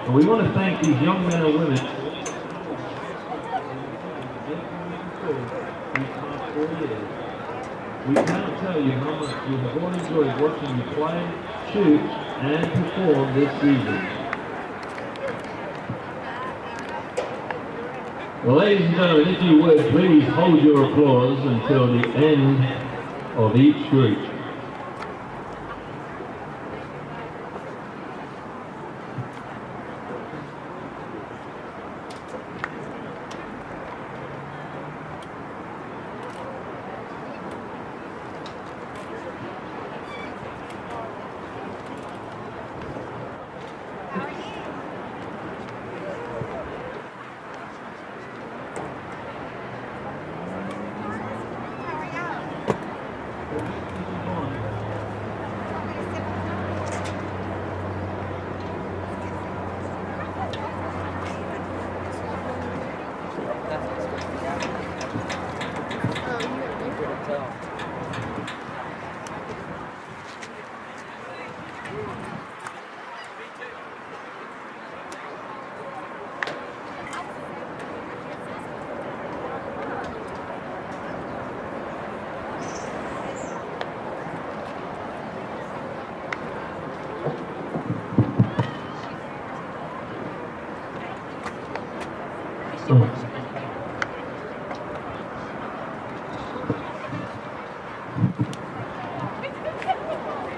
And we want to thank these young men and women. We cannot tell you how much we have all enjoyed watching you play, shoot, and perform this season. Well, ladies and gentlemen, if you would, please hold your applause until the end of each group.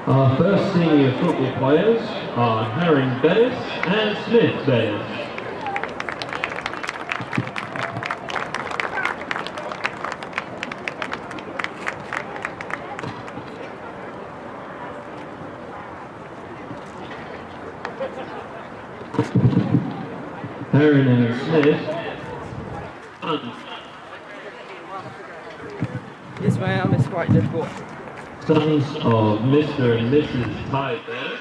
Our first senior football players are Herring Bettis and Smith Bettis. Herring and Smith. Yes, ma'am, it's quite difficult. Sons of Mr. and Mrs. Ty Bettis.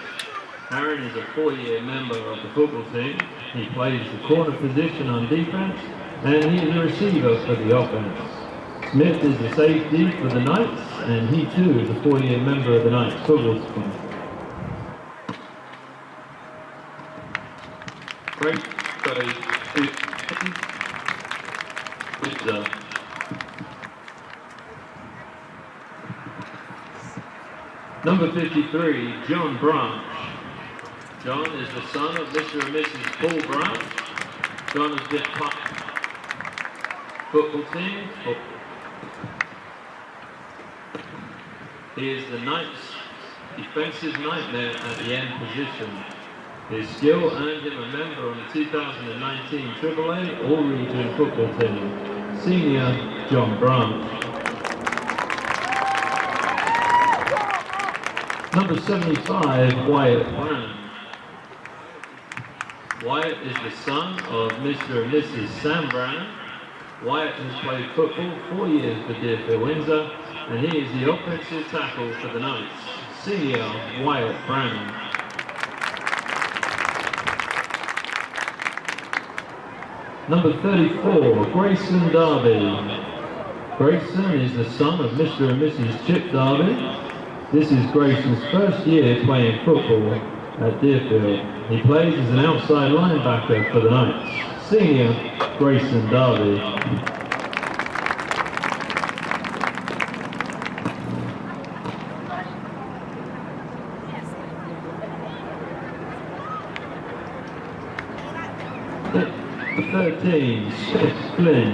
Herring is a 4-year member of the football team. He plays the corner position on defense, and he is a receiver for the offense. Smith is the safety for the Knights, and he too is a 4-year member of the Knights football team. Great. Number 53, John Branch. John is the son of Mr. and Mrs. Paul Branch. John has been part of the football team. He is the Knights' defensive nightmare at the end position. His skill earned him a member on the 2019 AAA All-Region football team. Senior John Branch. Number 75, Wyatt Brannan. Wyatt is the son of Mr. and Mrs. Sam Brannan. Wyatt has played football 4 years for Deerfield Windsor, and he is the offensive tackle for the Knights. Senior Wyatt Brannan. Number 34, Grayson Darby. Grayson is the son of Mr. and Mrs. Chip Darby. This is Grayson's first year playing football at Deerfield. He plays as an outside linebacker for the Knights. Senior Grayson Darby. Number 13, Smith Flynn.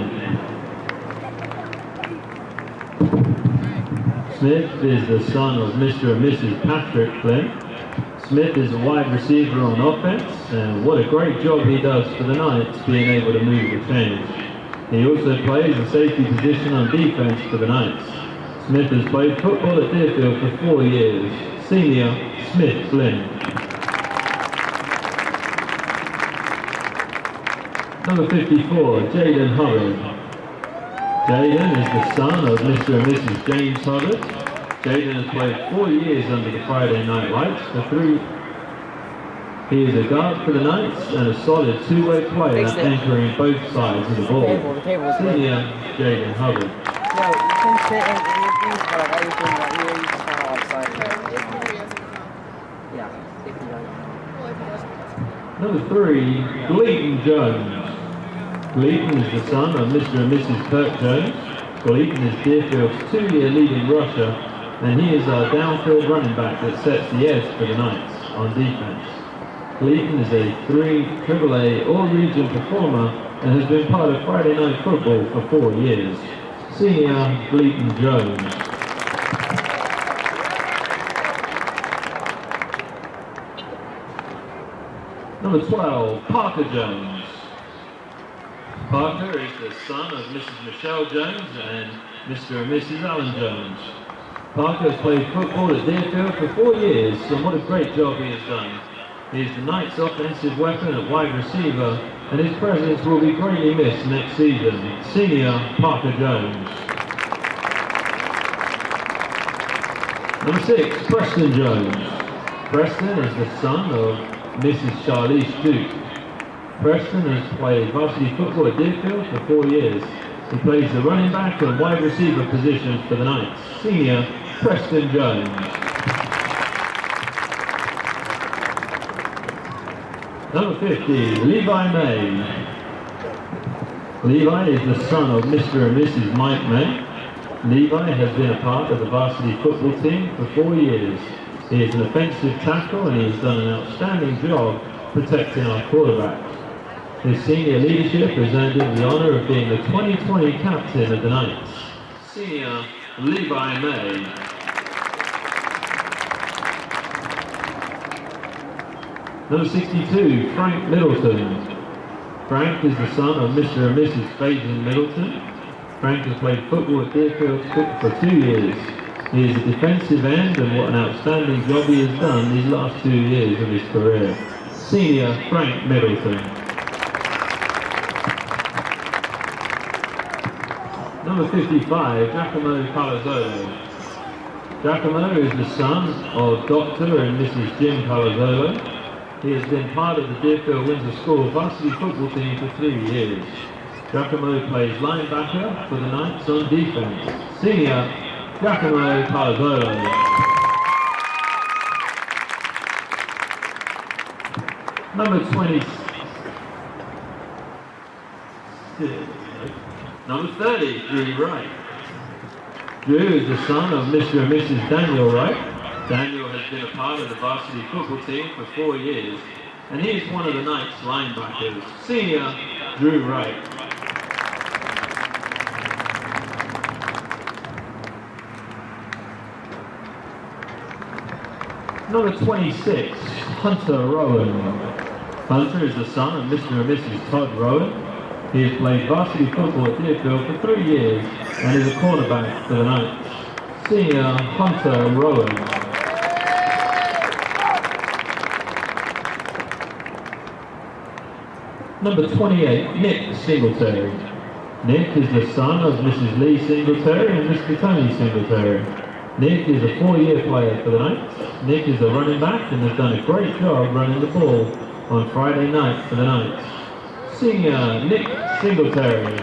Smith is the son of Mr. and Mrs. Patrick Flynn. Smith is a wide receiver on offense, and what a great job he does for the Knights being able to move the chains. He also plays a safety position on defense for the Knights. Smith has played football at Deerfield for 4 years. Senior Smith Flynn. Number 54, Jaden Hubbard. Jaden is the son of Mr. and Mrs. James Hubbard. Jaden has played 4 years under the Friday Night Lights for 3. He is a guard for the Knights and a solid two-way player anchoring both sides of the ball. Senior Jaden Hubbard. No, you can sit in these, but everything right here, you just kind of outside. Yeah, if you don't know. Number 3, Gleaton Jones. Gleaton is the son of Mr. and Mrs. Kirk Jones. Gleaton is Deerfield's 2-year leading rusher, and he is our downfield running back that sets the edge for the Knights on defense. Gleaton is a 3 AAA All-Region performer and has been part of Friday Night Football for 4 years. Senior Gleaton Jones. Number 12, Parker Jones. Parker is the son of Mrs. Michelle Jones and Mr. and Mrs. Alan Jones. Parker has played football at Deerfield for 4 years, and what a great job he has done. He is the Knights' offensive weapon at wide receiver, and his presence will be greatly missed next season. Senior Parker Jones. Number 6, Preston Jones. Preston is the son of Mrs. Charlize Duke. Preston has played varsity football at Deerfield for 4 years. He plays the running back and wide receiver positions for the Knights. Senior Preston Jones. Number 50, Levi May. Levi is the son of Mr. and Mrs. Mike May. Levi has been a part of the varsity football team for 4 years. He is an offensive tackle and he has done an outstanding job protecting our quarterback. His senior leadership has earned him the honour of being the 2020 captain of the Knights. Senior Levi May. Number 62, Frank Middleton. Frank is the son of Mr. and Mrs. Fabian Middleton. Frank has played football at Deerfield for 2 years. He is a defensive end, and what an outstanding job he has done these last 2 years of his career. Senior Frank Middleton. Number 55, Giacomo Palazzolo. Giacomo is the son of Dr. and Mrs. Jim Palazzolo. He has been part of the Deerfield Windsor School varsity football team for 3 years. Giacomo plays linebacker for the Knights on defense. Senior Giacomo Palazzolo. Number 20. Number 30, Drew Wright. Drew is the son of Mr. and Mrs. Daniel Wright. Daniel has been a part of the varsity football team for 4 years, and he is one of the Knights linebackers. Senior Drew Wright. Number 26, Hunter Rowan. Hunter is the son of Mr. and Mrs. Todd Rowan. He has played varsity football at Deerfield for 3 years and is a cornerback for the Knights. Senior Hunter Rowan. Number 28, Nick Singletary. Nick is the son of Mrs. Lee Singletary and Mr. Tony Singletary. Nick is a 4-year player for the Knights. Nick is a running back and has done a great job running the ball on Friday night for the Knights. Senior Nick Singletary.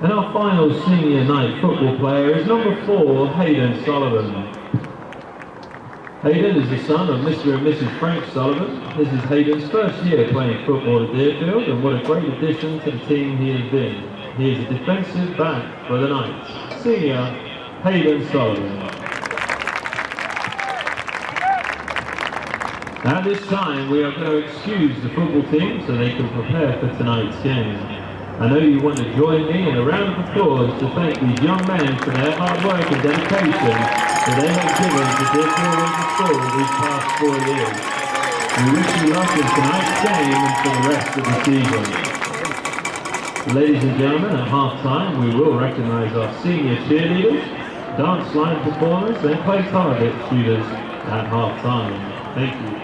And our final senior night football player is number 4, Hayden Sullivan. Hayden is the son of Mr. and Mrs. Frank Sullivan. This is Hayden's first year playing football at Deerfield, and what a great addition to the team he has been. He is a defensive back for the Knights. Senior Hayden Sullivan. At this time, we are going to excuse the football team so they can prepare for tonight's game. I know you want to join me in a round of applause to thank these young men for their hard work and dedication that they have given to Deerfield Windsor School these past 4 years. We wish you luck in tonight's game and for the rest of the season. Ladies and gentlemen, at half-time we will recognise our senior cheerleaders, dance line performers and play target shooters at half-time. Thank you.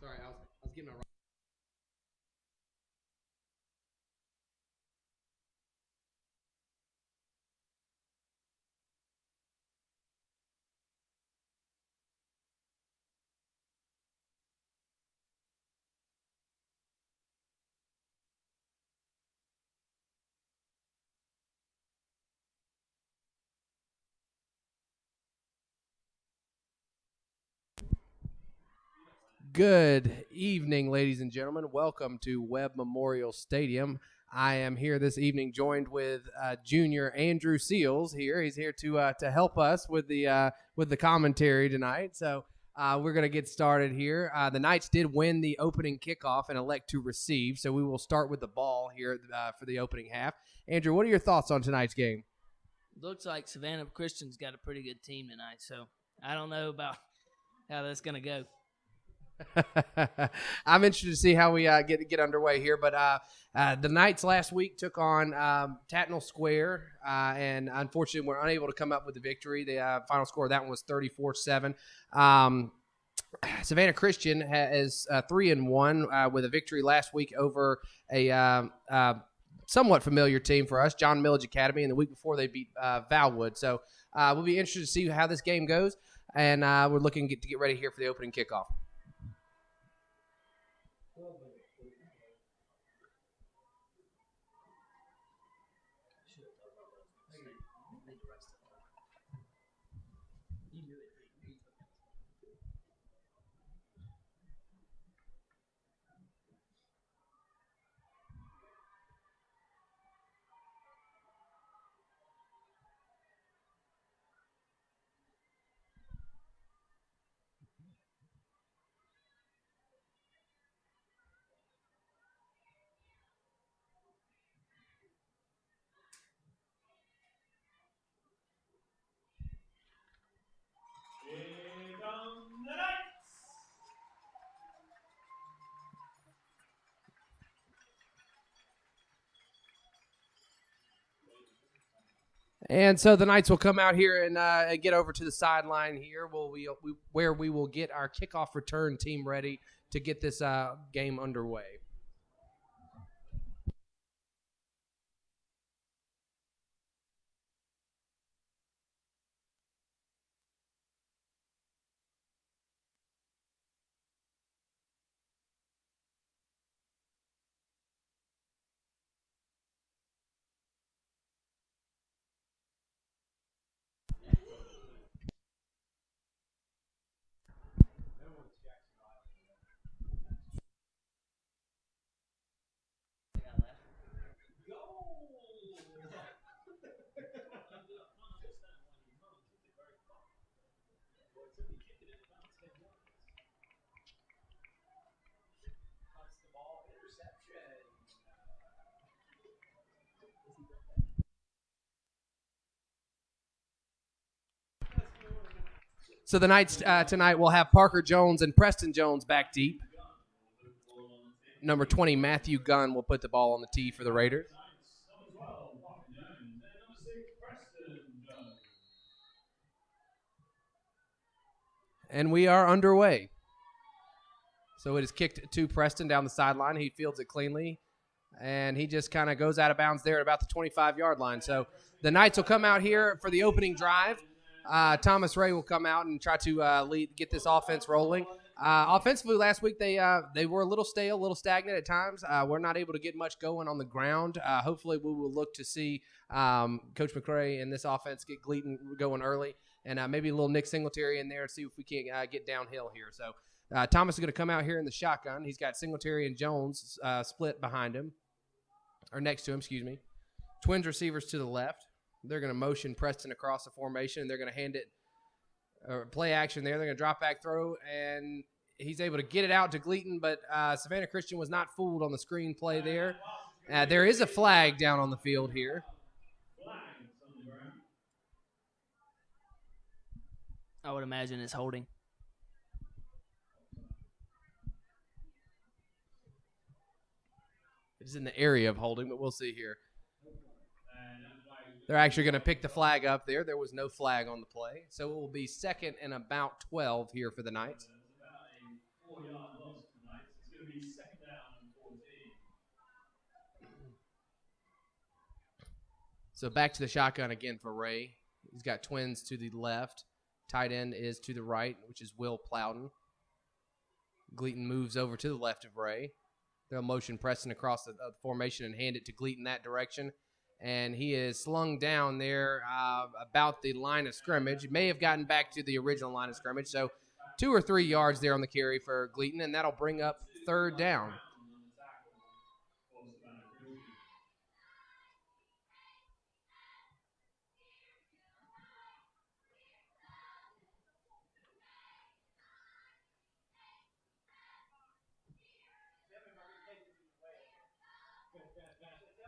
Sorry, I was getting my. Good evening, ladies and gentlemen. Welcome to Webb Memorial Stadium. I am here this evening, joined with Junior Andrew Seals. He's here to help us with the commentary tonight. So we're going to get started here. The Knights did win the opening kickoff and elect to receive. So we will start with the ball here for the opening half. Andrew, what are your thoughts on tonight's game? Looks like Savannah Christian's got a pretty good team tonight. So I don't know about how that's going to go. I'm interested to see how we get underway here. But the Knights last week took on Tatnall Square, and unfortunately were unable to come up with the victory. The final score of that one was 34-7. Savannah Christian is 3-1 with a victory last week over a somewhat familiar team for us, John Millage Academy, and the week before they beat Valwood. So we'll be interested to see how this game goes, and we're looking to get ready here for the opening kickoff. And so the Knights will come out here and get over to the sideline here, where we will get our kickoff return team ready to get this game underway. So the Knights tonight will have Parker Jones and Preston Jones back deep. Number 20, Matthew Gunn, will put the ball on the tee for the Raiders. And we are underway. So it is kicked to Preston down the sideline. He fields it cleanly, and he just kind of goes out of bounds there at about the 25-yard line. So the Knights will come out here for the opening drive. Thomas Ray will come out and try to get this offense rolling. Offensively, last week they were a little stale, a little stagnant at times. We're not able to get much going on the ground. Hopefully, we will look to see Coach McCray and this offense get Gleaton going early, and maybe a little Nick Singletary in there and see if we can get downhill here. So Thomas is going to come out here in the shotgun. He's got Singletary and Jones split behind him, or next to him, excuse me. Twins receivers to the left. They're going to motion Preston across the formation, and they're going to hand it play action there. They're going to drop back throw, and he's able to get it out to Gleaton, but Savannah Christian was not fooled on the screen play there. There is a flag down on the field here. I would imagine it's holding. It is in the area of holding, but we'll see here. They're actually going to pick the flag up there. There was no flag on the play. So it will be second and about 12 here for the Knights. So back to the shotgun again for Ray. He's got twins to the left. Tight end is to the right, which is Will Plowden. Gleaton moves over to the left of Ray. They'll motion Preston across the formation and hand it to Gleaton that direction. And he is slung down there about the line of scrimmage. May have gotten back to the original line of scrimmage. So 2 or 3 yards there on the carry for Gleaton, and that'll bring up third down.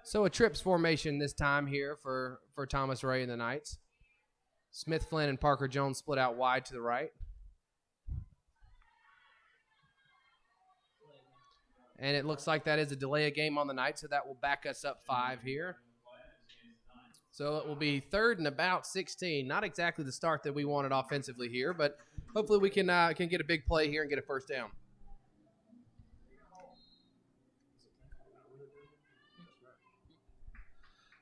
So a trips formation this time here for Thomas Ray and the Knights. Smith Flynn and Parker Jones split out wide to the right. And it looks like that is a delay of game on the night, so that will back us up 5 here. So it will be 3rd and about 16. Not exactly the start that we wanted offensively here, but hopefully we can get a big play here and get a first down.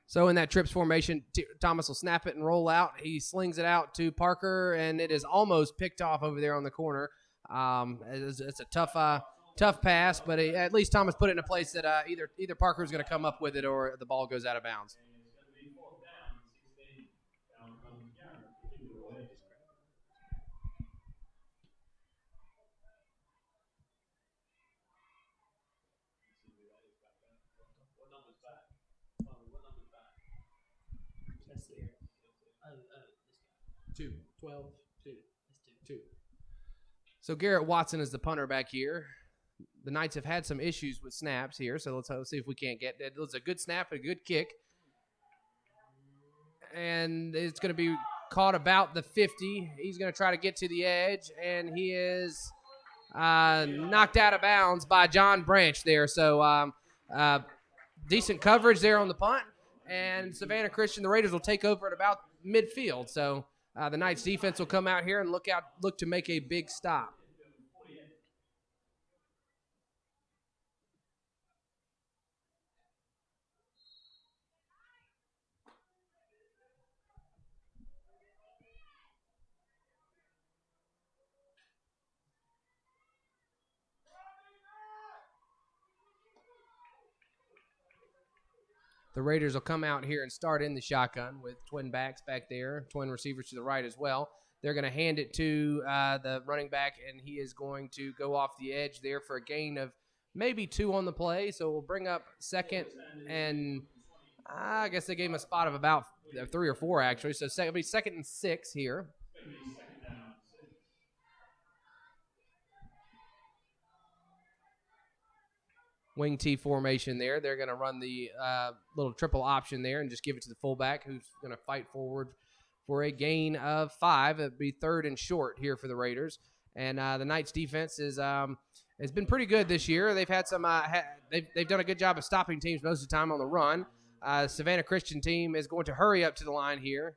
So in that trips formation, Thomas will snap it and roll out. He slings it out to Parker, and it is almost picked off over there on the corner. It's a tough pass, but at least Thomas put it in a place that either Parker is going to come up with it or the ball goes out of bounds. Two. 12, 2. So Garrett Watson is the punter back here. The Knights have had some issues with snaps here, so let's see if we can't get it. It's a good snap, a good kick. And it's going to be caught about the 50. He's going to try to get to the edge, and he is knocked out of bounds by John Branch there. So decent coverage there on the punt, and Savannah Christian, the Raiders will take over at about midfield. So the Knights defense will come out here and look to make a big stop. The Raiders will come out here and start in the shotgun with twin backs back there, twin receivers to the right as well. They're going to hand it to the running back, and he is going to go off the edge there for a gain of maybe 2 on the play. So we'll bring up 2nd, and I guess they gave him a spot of about 3 or 4, actually. So it'll be 2nd and 6 here. Wing T formation there. They're going to run the little triple option there and just give it to the fullback, who's going to fight forward for a gain of 5. It'll be 3rd and short here for the Raiders. And the Knights defense has been pretty good this year. They've had some they've done a good job of stopping teams most of the time on the run. Savannah Christian team is going to hurry up to the line here.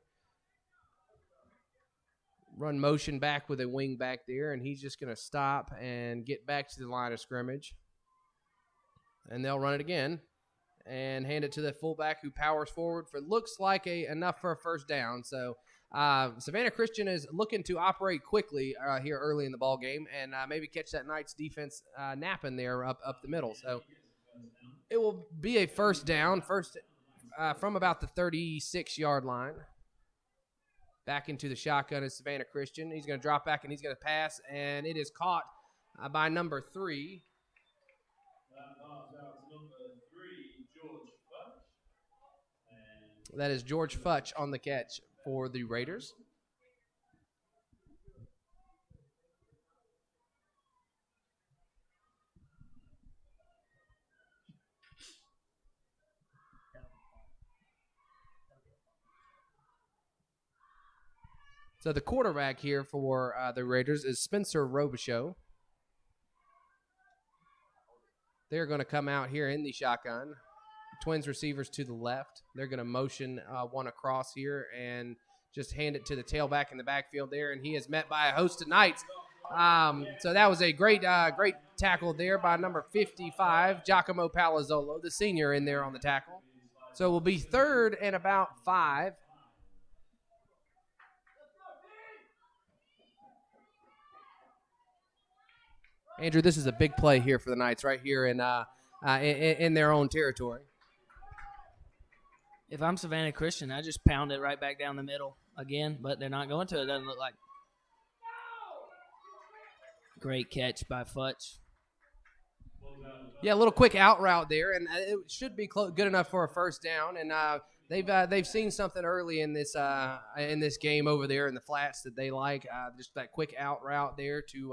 Run motion back with a wing back there, and he's just going to stop and get back to the line of scrimmage. And they'll run it again and hand it to the fullback, who powers forward for looks like enough for a first down. So Savannah Christian is looking to operate quickly here early in the ball game and maybe catch that Knights defense napping there up the middle. So it will be a first down, from about the 36-yard line. Back into the shotgun is Savannah Christian. He's going to drop back and he's going to pass, and it is caught by number 3. That is George Futch on the catch for the Raiders. So the quarterback here for the Raiders is Spencer Robichaux. They're going to come out here in the shotgun. Twins receivers to the left. They're going to motion one across here and just hand it to the tailback in the backfield there, and he is met by a host of Knights. So that was a great tackle there by number 55, Giacomo Palazzolo, the senior, in there on the tackle. So it will be 3rd and about 5. Andrew, this is a big play here for the Knights right here in their own territory. If I'm Savannah Christian, I just pound it right back down the middle again, but they're not going to. It doesn't look like. Great catch by Futch. Yeah, a little quick out route there, and it should be good enough for a first down. And they've seen something early in this game over there in the flats that they like. Just that quick out route there to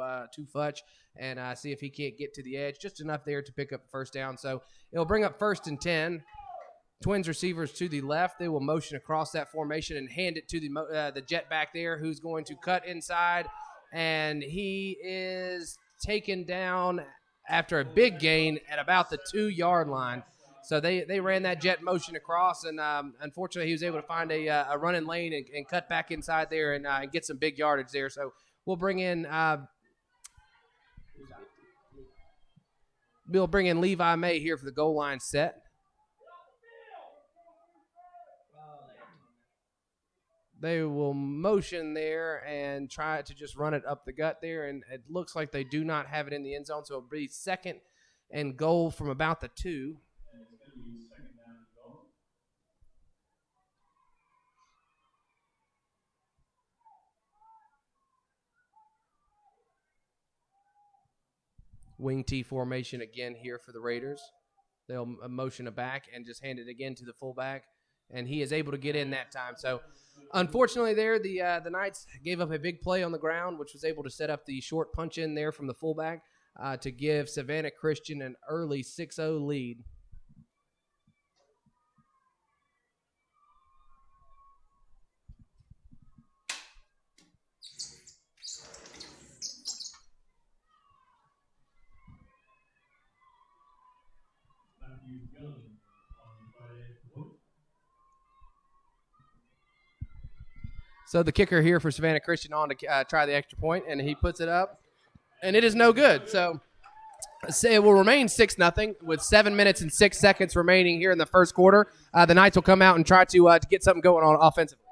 Futch, and see if he can't get to the edge, just enough there to pick up the first down. So it'll bring up 1st and 10. Twins receivers to the left. They will motion across that formation and hand it to the jet back there, who's going to cut inside, and he is taken down after a big gain at about the 2-yard line. So they ran that jet motion across, and unfortunately he was able to find a running lane and cut back inside there and get some big yardage there. So we'll bring in Levi May here for the goal line set. They will motion there and try to just run it up the gut there, and it looks like they do not have it in the end zone, so it'll be 2nd and goal from about the 2. Wing T formation again here for the Raiders. They'll motion it back and just hand it again to the fullback, and he is able to get in that time. So unfortunately there, the Knights gave up a big play on the ground, which was able to set up the short punch in there from the fullback to give Savannah Christian an early 6-0 lead. So the kicker here for Savannah Christian on to try the extra point, and he puts it up, and it is no good. So it will remain 6-0 with 7 minutes and 6 seconds remaining here in the first quarter. The Knights will come out and try to get something going on offensively.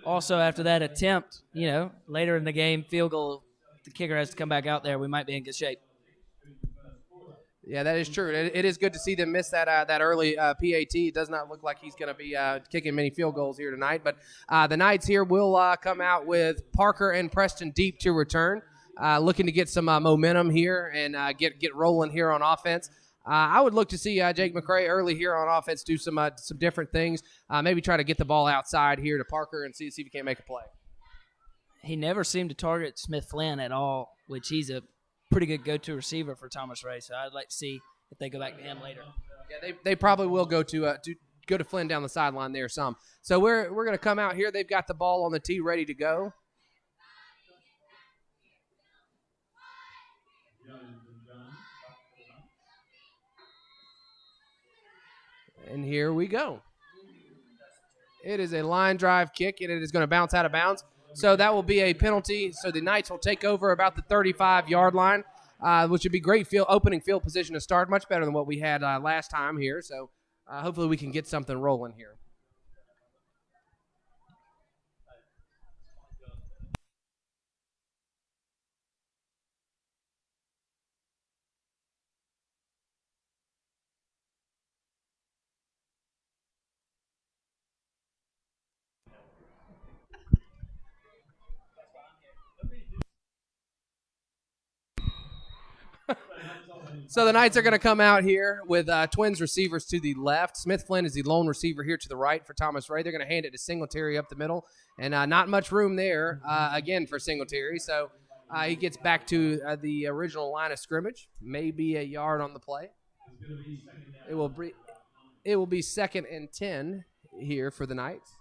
Also, after that attempt, later in the game, field goal, the kicker has to come back out there. We might be in good shape. Yeah, that is true. It is good to see them miss that early PAT. It does not look like he's going to be kicking many field goals here tonight. But the Knights here will come out with Parker and Preston deep to return, looking to get some momentum here and get rolling here on offense. I would look to see Jake McCray early here on offense do some different things. Maybe try to get the ball outside here to Parker and see if he can't make a play. He never seemed to target Smith Flynn at all, which he's a pretty good go-to receiver for Thomas Ray, so I'd like to see if they go back to him later. Yeah, they probably will go to Flynn down the sideline there some. So we're going to come out here. They've got the ball on the tee ready to go. And here we go. It is a line drive kick, and it is going to bounce out of bounds. So that will be a penalty. So the Knights will take over about the 35-yard line, which would be great opening field position to start, much better than what we had last time here. So hopefully we can get something rolling here. So the Knights are going to come out here with Twins receivers to the left. Smith Flynn is the lone receiver here to the right for Thomas Ray. They're going to hand it to Singletary up the middle, and not much room there, again, for Singletary. So he gets back to the original line of scrimmage, maybe a yard on the play. It will be 2nd and 10 here for the Knights.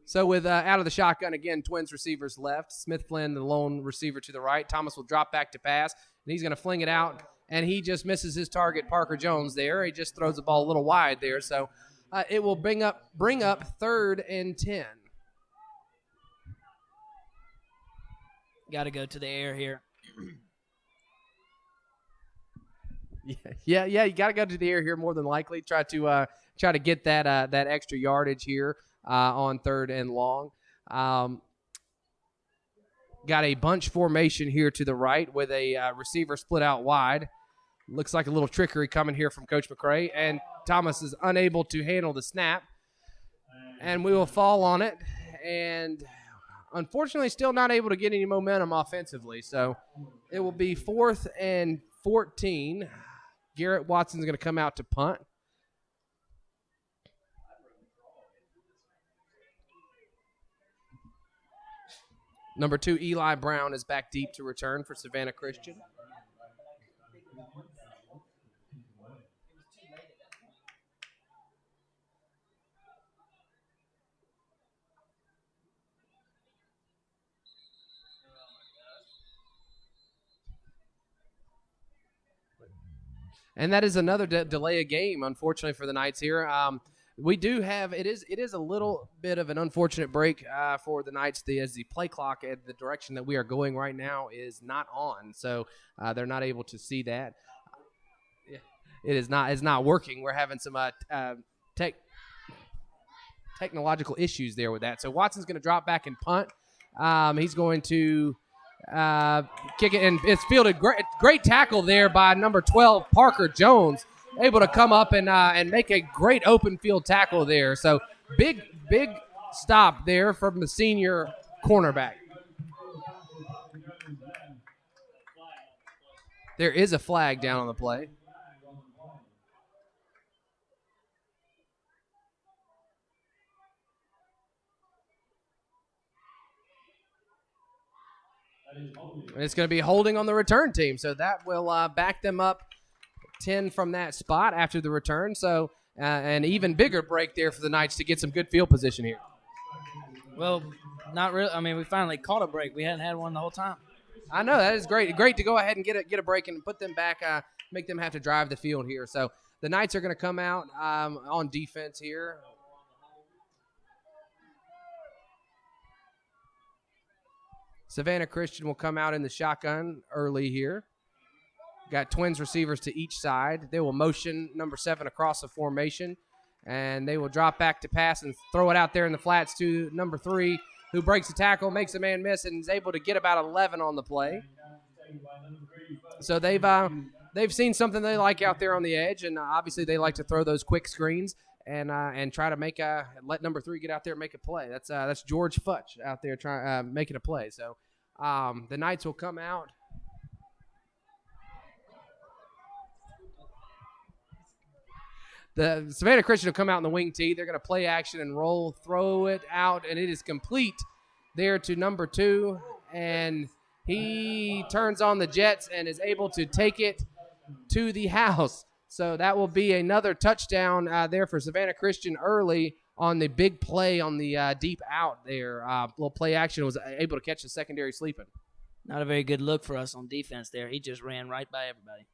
So with out of the shotgun, again, Twins receivers left. Smith Flynn, the lone receiver to the right. Thomas will drop back to pass, and he's going to fling it out, and he just misses his target, Parker Jones, there. He just throws the ball a little wide there. So it will bring up 3rd and 10. got to go to the air here. Yeah. You got to go to the air here more than likely. Try to get that extra yardage here on 3rd and long. Got a bunch formation here to the right with a receiver split out wide. Looks like a little trickery coming here from Coach McCray, and Thomas is unable to handle the snap, and we will fall on it, and unfortunately still not able to get any momentum offensively, so it will be 4th and 14. Garrett Watson's going to come out to punt. Number 2, Eli Brown, is back deep to return for Savannah Christian. And that is another delay of game, unfortunately, for the Knights here. We do have it is a little bit of an unfortunate break for the Knights as the play clock at the direction that we are going right now is not on, so they're not able to see that. It is not working. We're having some technological issues there with that. So Watson's going to drop back and punt. He's going to kick it, and it's fielded. Great tackle there by number 12, Parker Jones, able to come up and make a great open field tackle there. So big stop there from the senior cornerback. There is a flag down on the play. It's going to be holding on the return team, so that will back them up 10 from that spot after the return. So an even bigger break there for the Knights to get some good field position here. Well, not really. I mean, we finally caught a break. We hadn't had one the whole time. I know, that is great. Great to go ahead and get a break and put them back, make them have to drive the field here. So the Knights are going to come out on defense here. Savannah Christian will come out in the shotgun early here. Got twins receivers to each side. They will motion number 7 across the formation, and they will drop back to pass and throw it out there in the flats to number 3, who breaks the tackle, makes a man miss, and is able to get about 11 on the play. So they've seen something they like out there on the edge, and obviously they like to throw those quick screens and try to let number 3 get out there and make a play. That's George Futch out there making a play. So the Knights will come out. The Savannah Christian will come out in the wing tee. They're going to play action and roll, throw it out, and it is complete there to number 2. And he turns on the jets and is able to take it to the house. So that will be another touchdown there for Savannah Christian early on the big play on the deep out there. Little play action, was able to catch the secondary sleeping. Not a very good look for us on defense there. He just ran right by everybody.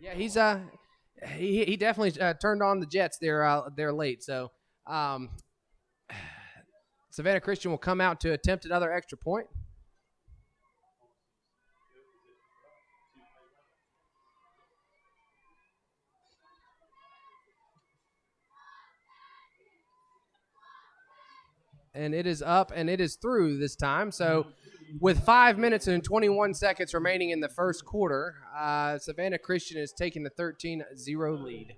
Yeah, he definitely turned on the jets there late. So Savannah Christian will come out to attempt another extra point. And it is up and it is through this time. So with 5 minutes and 21 seconds remaining in the first quarter, Savannah Christian is taking the 13-0 lead.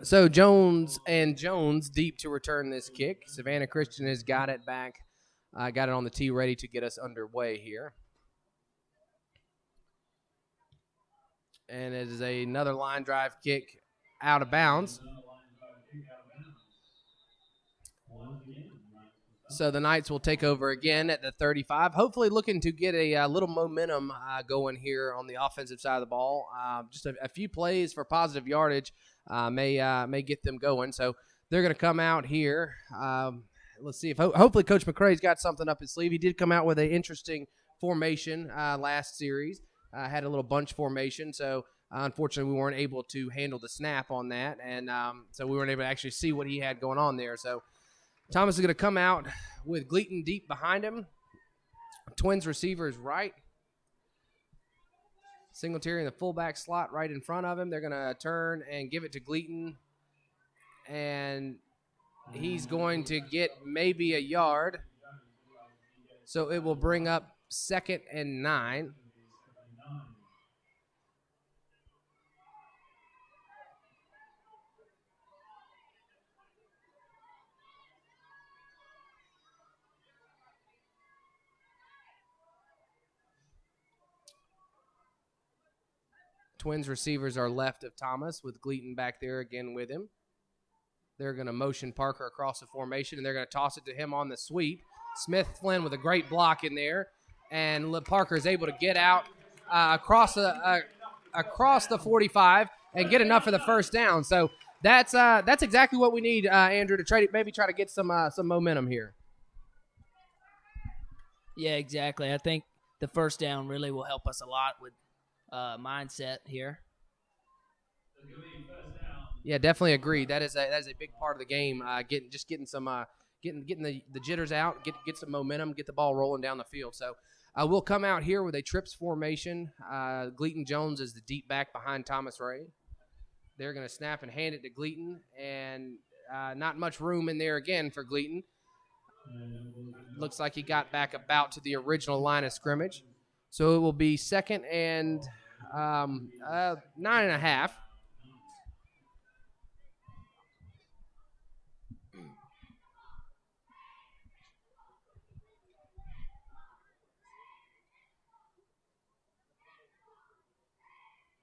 So Jones deep to return this kick. Savannah Christian has got it back. Got it on the tee ready to get us underway here. And it is another line drive kick out of bounds. So the Knights will take over again at the 35, hopefully looking to get a little momentum going here on the offensive side of the ball. Just a few plays for positive yardage may get them going. So they're going to come out here. Let's see if hopefully Coach McCrae's got something up his sleeve. He did come out with an interesting formation last series. Had a little bunch formation, so unfortunately we weren't able to handle the snap on that, and so we weren't able to actually see what he had going on there. So Thomas is going to come out with Gleaton deep behind him. Twins receivers right. Singletary in the fullback slot right in front of him. They're going to turn and give it to Gleaton, and he's going to get maybe a yard. So it will bring up 2nd and 9. Twins receivers are left of Thomas with Gleaton back there again with him. They're going to motion Parker across the formation, and they're going to toss it to him on the sweep. Smith Flynn with a great block in there, and Parker is able to get out across the 45 and get enough for the first down. So that's exactly what we need, Andrew, to try to get some momentum here. Yeah, exactly. I think the first down really will help us a lot with mindset here. Yeah, definitely agree. That is a big part of the game. Getting the jitters out, get some momentum, get the ball rolling down the field. So we'll come out here with a trips formation. Gleaton Jones is the deep back behind Thomas Ray. They're going to snap and hand it to Gleaton, and not much room in there again for Gleaton. Looks like he got back about to the original line of scrimmage. So it will be 2nd and 9.5.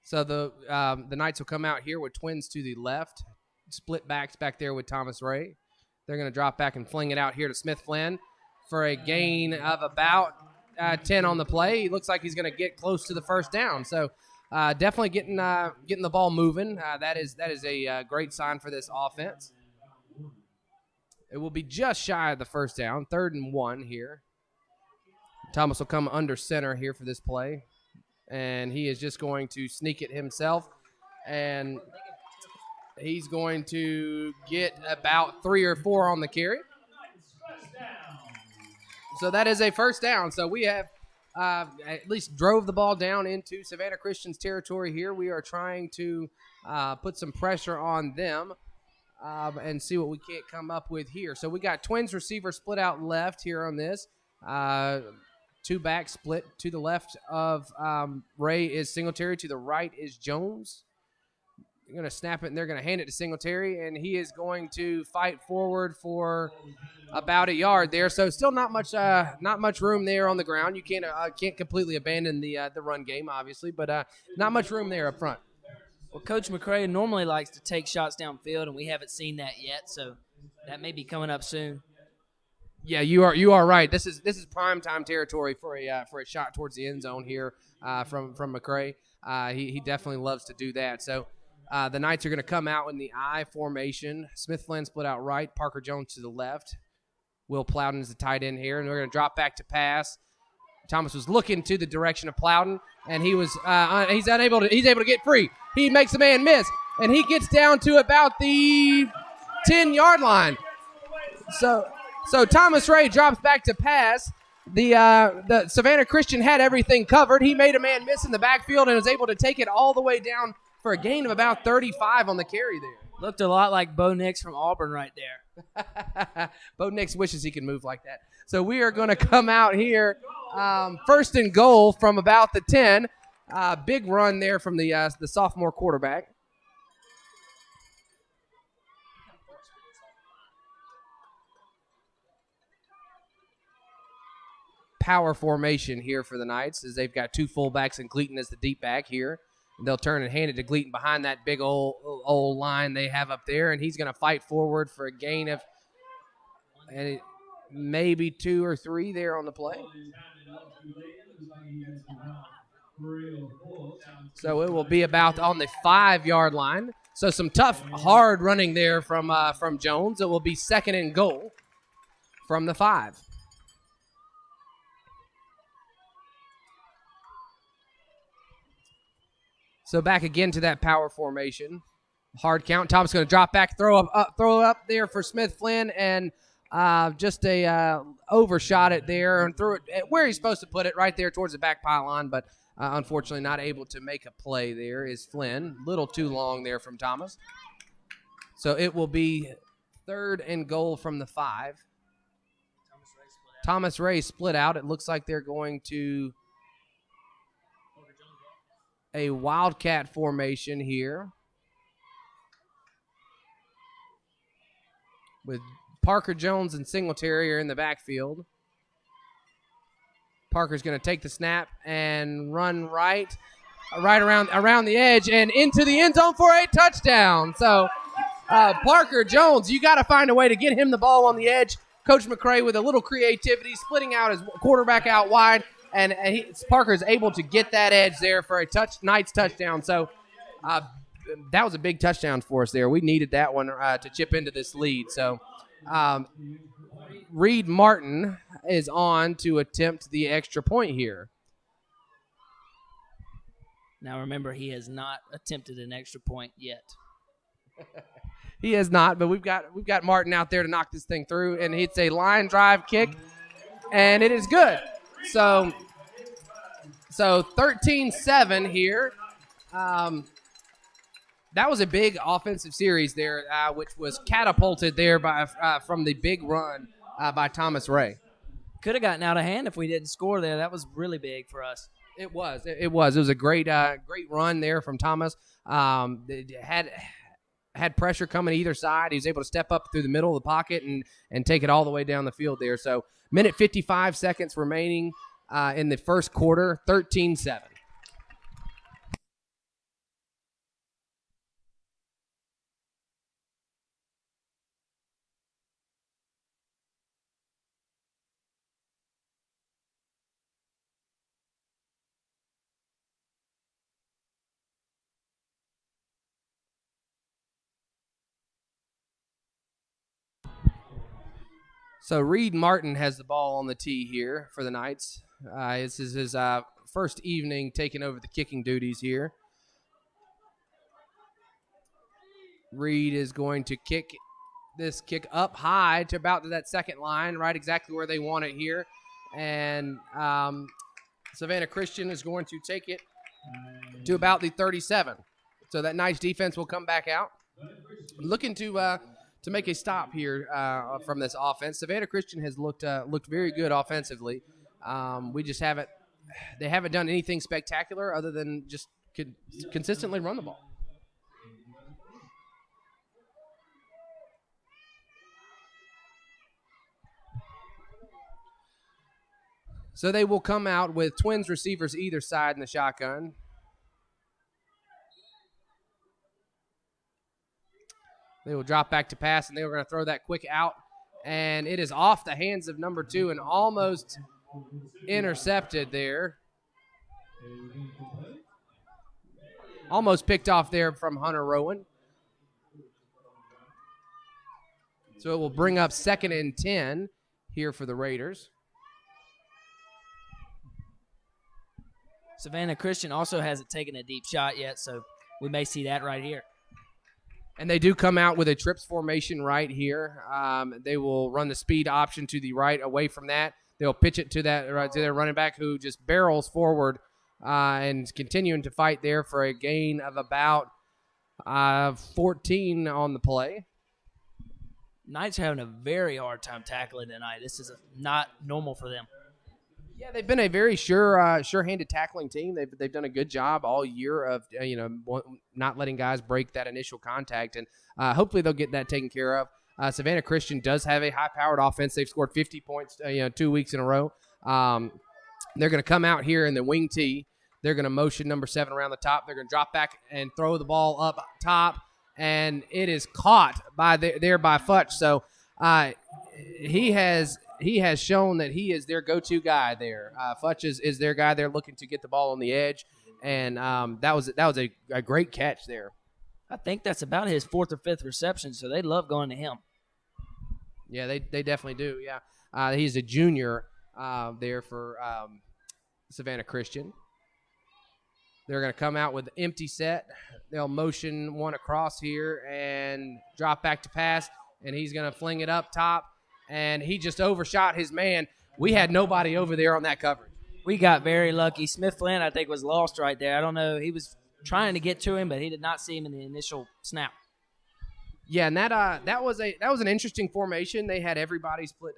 So the Knights will come out here with Twins to the left, split backs back there with Thomas Ray. They're going to drop back and fling it out here to Smith Flynn for a gain of about 10 on the play. He looks like he's going to get close to the first down. So definitely getting the ball moving. That is a great sign for this offense. It will be just shy of the first down, 3rd and 1 here. Thomas will come under center here for this play, and he is just going to sneak it himself, and he's going to get about 3 or 4 on the carry. So that is a first down. So we have at least drove the ball down into Savannah Christian's territory here. We are trying to put some pressure on them and see what we can't come up with here. So we got Twins receiver split out left here on this. 2 back split. To the left of Ray is Singletary. To the right is Jones. They're going to snap it, and they're going to hand it to Singletary, and he is going to fight forward for about a yard there. So still not much room there on the ground. You can't completely abandon the run game, obviously, but not much room there up front. Well, Coach McCrae normally likes to take shots downfield, and we haven't seen that yet, so that may be coming up soon. Yeah, you are right. This is prime time territory for a shot towards the end zone here from McCrae. He definitely loves to do that. So the Knights are going to come out in the I formation. Smith Flynn split out right. Parker Jones to the left. Will Plowden is the tight end here, and we're going to drop back to pass. Thomas was looking to the direction of Plowden, and he's able to get free. He makes a man miss, and he gets down to about the 10-yard line. So Thomas Ray drops back to pass. The Savannah Christian had everything covered. He made a man miss in the backfield and was able to take it all the way down for a gain of about 35 on the carry there. Looked a lot like Bo Nix from Auburn right there. Bo Nix wishes he could move like that. So we are going to come out here, 1st and goal from about the 10. Big run there from the sophomore quarterback. power formation here for the Knights, as they've got two fullbacks and Gleaton as the deep back here. And they'll turn and hand it to Gleaton behind that big old line they have up there, and he's going to fight forward for a gain of maybe 2 or 3 there on the play. So it will be about on the 5-yard line. So some tough, hard running there from Jones. It will be 2nd and goal from the 5. So back again to that power formation. Hard count. Tom's going to drop back, throw up there for Smith Flynn, and just overshot it there and threw it where he's supposed to put it, right there towards the back pylon, but unfortunately not able to make a play there is Flynn. Little too long there from Thomas. So it will be 3rd and goal from the 5. Thomas Ray split out. It looks like they're going to a wildcat formation here with Parker Jones and Singletary are in the backfield. Parker's going to take the snap and run right around the edge and into the end zone for a touchdown. So Parker Jones, you got to find a way to get him the ball on the edge. Coach McCray with a little creativity, splitting out his quarterback out wide, and Parker is able to get that edge there for a Knights touchdown. So that was a big touchdown for us there. We needed that one to chip into this lead. So Reed Martin is on to attempt the extra point here. Now remember, he has not attempted an extra point yet. He has not, but we've got Martin out there to knock this thing through, and it's a line drive kick, and it is good. So 13-7 here. That was a big offensive series there, which was catapulted there from the big run by Thomas Ray. Could have gotten out of hand if we didn't score there. That was really big for us. It was. It was a great run there from Thomas. It had pressure coming either side. He was able to step up through the middle of the pocket and take it all the way down the field there. So minute 55 seconds remaining in the first quarter, 13-7. So Reed Martin has the ball on the tee here for the Knights. This is his first evening taking over the kicking duties here. Reed is going to kick up high to about that second line, right exactly where they want it here. And Savannah Christian is going to take it to about the 37. So that Knights defense will come back out. Looking to make a stop here from this offense. Savannah Christian has looked very good offensively. They haven't done anything spectacular other than just consistently run the ball. So they will come out with Twins receivers either side in the shotgun. They will drop back to pass, and they were going to throw that quick out. And it is off the hands of number 2 and almost intercepted there. Almost picked off there from Hunter Rowan. So it will bring up 2nd and 10 here for the Raiders. Savannah Christian also hasn't taken a deep shot yet, so we may see that right here. And they do come out with a trips formation right here. They will run the speed option to the right away from that. They'll pitch it to their running back who just barrels forward and is continuing to fight there for a gain of about 14 on the play. Knights are having a very hard time tackling tonight. This is not normal for them. Yeah, they've been a very sure-handed tackling team. They've done a good job all year of not letting guys break that initial contact, and hopefully they'll get that taken care of. Savannah Christian does have a high-powered offense. They've scored 50 points 2 weeks in a row. They're going to come out here in the wing tee. They're going to motion number 7 around the top. They're going to drop back and throw the ball up top, and it is caught by Futch. So he has shown that he is their go-to guy there. Futch is their guy. They're looking to get the ball on the edge, and that was a great catch there. I think that's about his 4th or 5th reception, so they love going to him. Yeah, they definitely do. Yeah, he's a junior there for Savannah Christian. They're going to come out with the empty set. They'll motion one across here and drop back to pass, and he's going to fling it up top, and he just overshot his man. We had nobody over there on that coverage. We got very lucky. Smith Flynn, I think, was lost right there. I don't know. He was trying to get to him, but he did not see him in the initial snap. Yeah, and that was an interesting formation. They had everybody split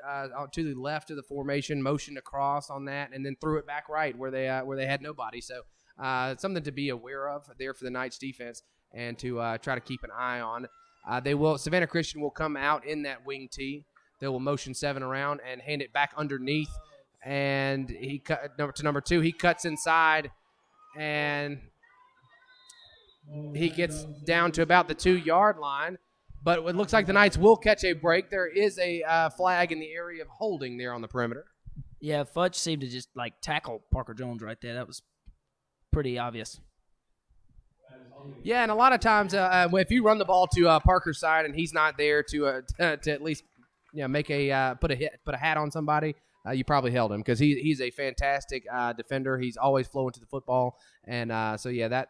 to the left of the formation, motioned across on that, and then threw it back right where they had nobody. So something to be aware of there for the Knights defense and to try to keep an eye on. Savannah Christian will come out in that wing tee. They will motion 7 around and hand it back underneath, and he cut to number 2. He cuts inside, and he gets down to about the 2-yard line. But it looks like the Knights will catch a break. There is a flag in the area of holding there on the perimeter. Yeah, Futch seemed to just tackle Parker Jones right there. That was pretty obvious. Yeah, and a lot of times if you run the ball to Parker's side and he's not there to at least make put a hat on somebody, you probably held him because he's a fantastic defender. He's always flowing to the football, and that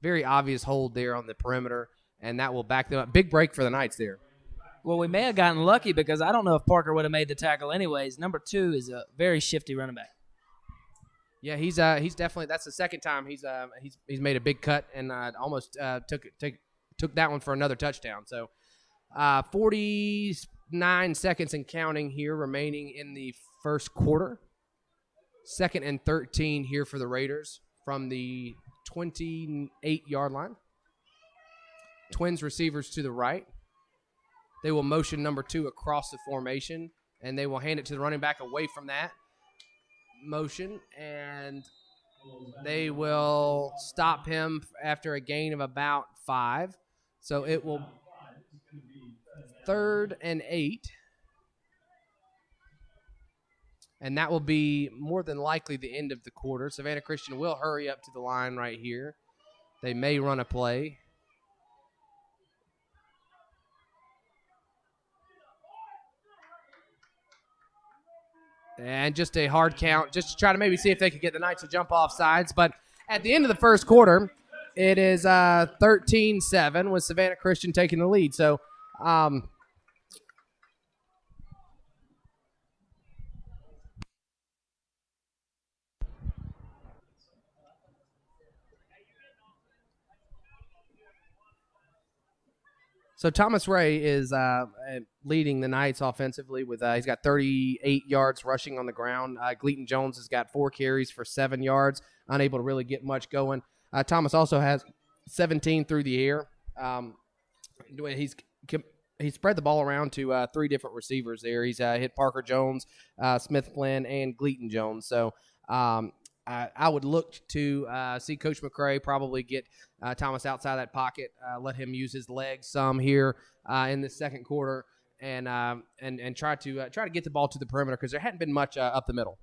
very obvious hold there on the perimeter. And that will back them up. Big break for the Knights there. Well, we may have gotten lucky because I don't know if Parker would have made the tackle anyways. Number 2 is a very shifty running back. Yeah, he's definitely. That's the second time he's made a big cut and almost took that one for another touchdown. So 49 seconds and counting here remaining in the first quarter. 2nd and 13 here for the Raiders from the 28-yard line. Twins receivers to the right. They will motion number 2 across the formation, and they will hand it to the running back away from that motion, and they will stop him after a gain of about 5. So it will 3rd and 8, and that will be more than likely the end of the quarter. Savannah Christian will hurry up to the line right here. They may run a play. And just a hard count, just to try to maybe see if they could get the Knights to jump off sides. But at the end of the first quarter, it is 13-7 with Savannah Christian taking the lead. So So Thomas Ray is leading the Knights offensively with he's got 38 yards rushing on the ground. Gleaton Jones has got 4 carries for 7 yards, unable to really get much going. Thomas also has 17 through the air. He's spread the ball around to 3 different receivers there. He's hit Parker Jones, Smith Flynn, and Gleaton Jones. So I would look to see Coach McCray probably get Thomas outside that pocket, let him use his legs some here in the second quarter, and try to get the ball to the perimeter because there hadn't been much up the middle.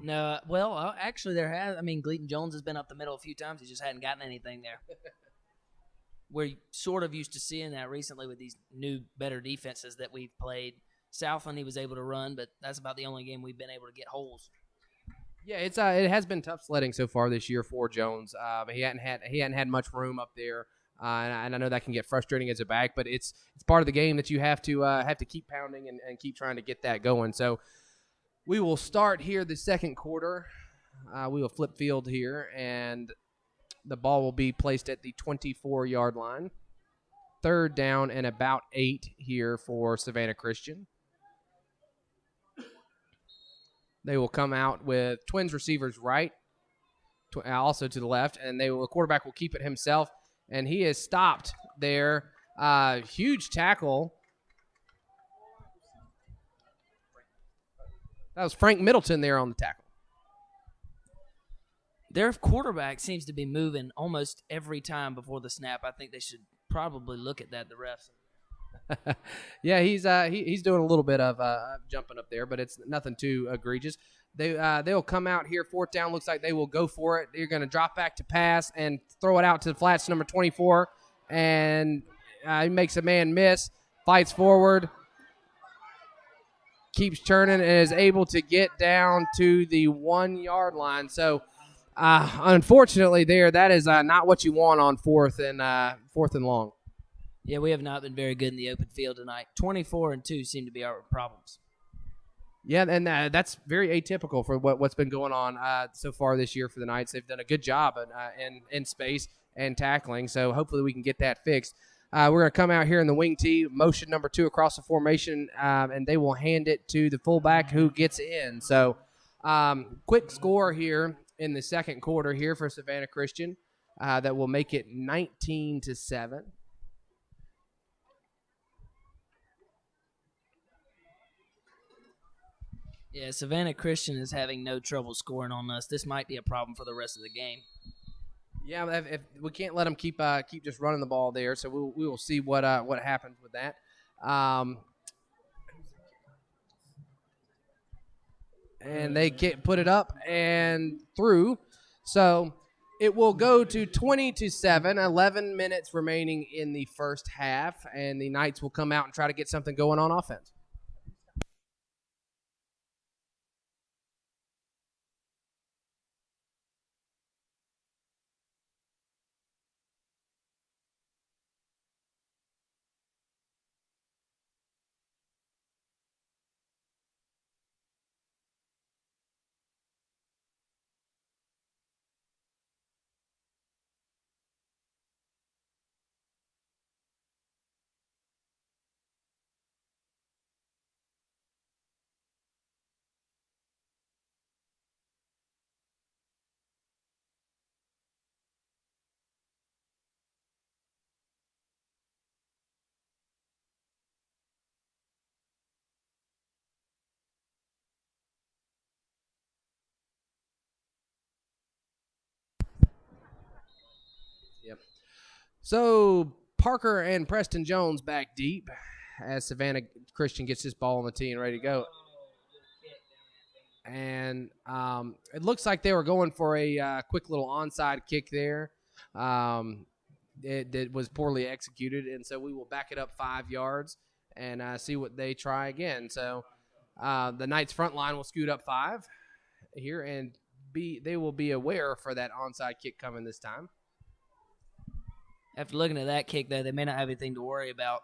No, well, actually there has. I mean, Gleaton Jones has been up the middle a few times. He just hadn't gotten anything there. We're sort of used to seeing that recently with these new, better defenses that we've played. Southland, he was able to run, but that's about the only game we've been able to get holes. Yeah, it has been tough sledding so far this year for Jones. He hadn't had much room up there, and I know that can get frustrating as a back, but it's part of the game that you have to keep pounding and keep trying to get that going. So we will start here the second quarter. We will flip field here, and the ball will be placed at the 24-yard line. 3rd down and about 8 here for Savannah Christian. They will come out with Twins receivers right, also to the left, and the quarterback will keep it himself, and he is stopped there. Huge tackle That was Frank Middleton there on the tackle. Their quarterback seems to be moving almost every time before the snap. I think they should probably look at that, the refs. Yeah, he's doing a little bit of jumping up there, but it's nothing too egregious. They'll come out here, fourth down. Looks like they will go for it. They're going to drop back to pass and throw it out to the flats, number 24, and he makes a man miss, fights forward, keeps turning, and is able to get down to the 1 yard line. So, unfortunately, that is not what you want on fourth and long. Yeah, we have not been very good in the open field tonight. 24-2 seem to be our problems. Yeah, and that's very atypical for what's been going on so far this year for the Knights. They've done a good job in space and tackling, so hopefully we can get that fixed. We're going to come out here in the wing tee, motion number 2 across the formation, and they will hand it to the fullback who gets in. So quick score here in the second quarter here for Savannah Christian that will make it 19-7. Yeah, Savannah Christian is having no trouble scoring on us. This might be a problem for the rest of the game. Yeah, if we can't let them keep just running the ball there, so we will see what happens with that. And they put it up and through, so it will go to 20-7. 11 minutes remaining in the first half, and the Knights will come out and try to get something going on offense. Yep. So Parker and Preston Jones back deep as Savannah Christian gets this ball on the tee and ready to go. And it looks like they were going for a quick little onside kick there. It was poorly executed, and so we will back it up 5 yards and see what they try again. So the Knights front line will scoot up 5 here, and they will be aware for that onside kick coming this time. After looking at that kick, though, they may not have anything to worry about.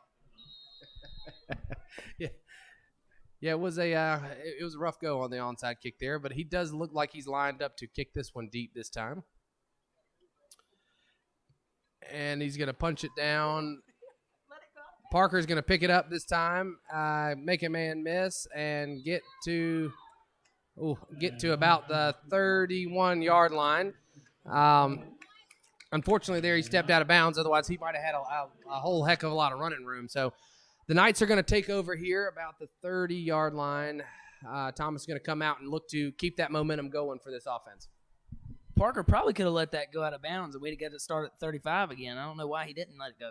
Yeah, it was a rough go on the onside kick there, but he does look like he's lined up to kick this one deep this time. And he's going to punch it down. Parker's going to pick it up this time, make a man miss, and get to about the 31-yard line. Unfortunately, there he stepped out of bounds. Otherwise, he might have had a whole heck of a lot of running room. So the Knights are going to take over here about the 30-yard line. Thomas is going to come out and look to keep that momentum going for this offense. Parker probably could have let that go out of bounds, and we'd have got it started at 35 again. I don't know why he didn't let it go.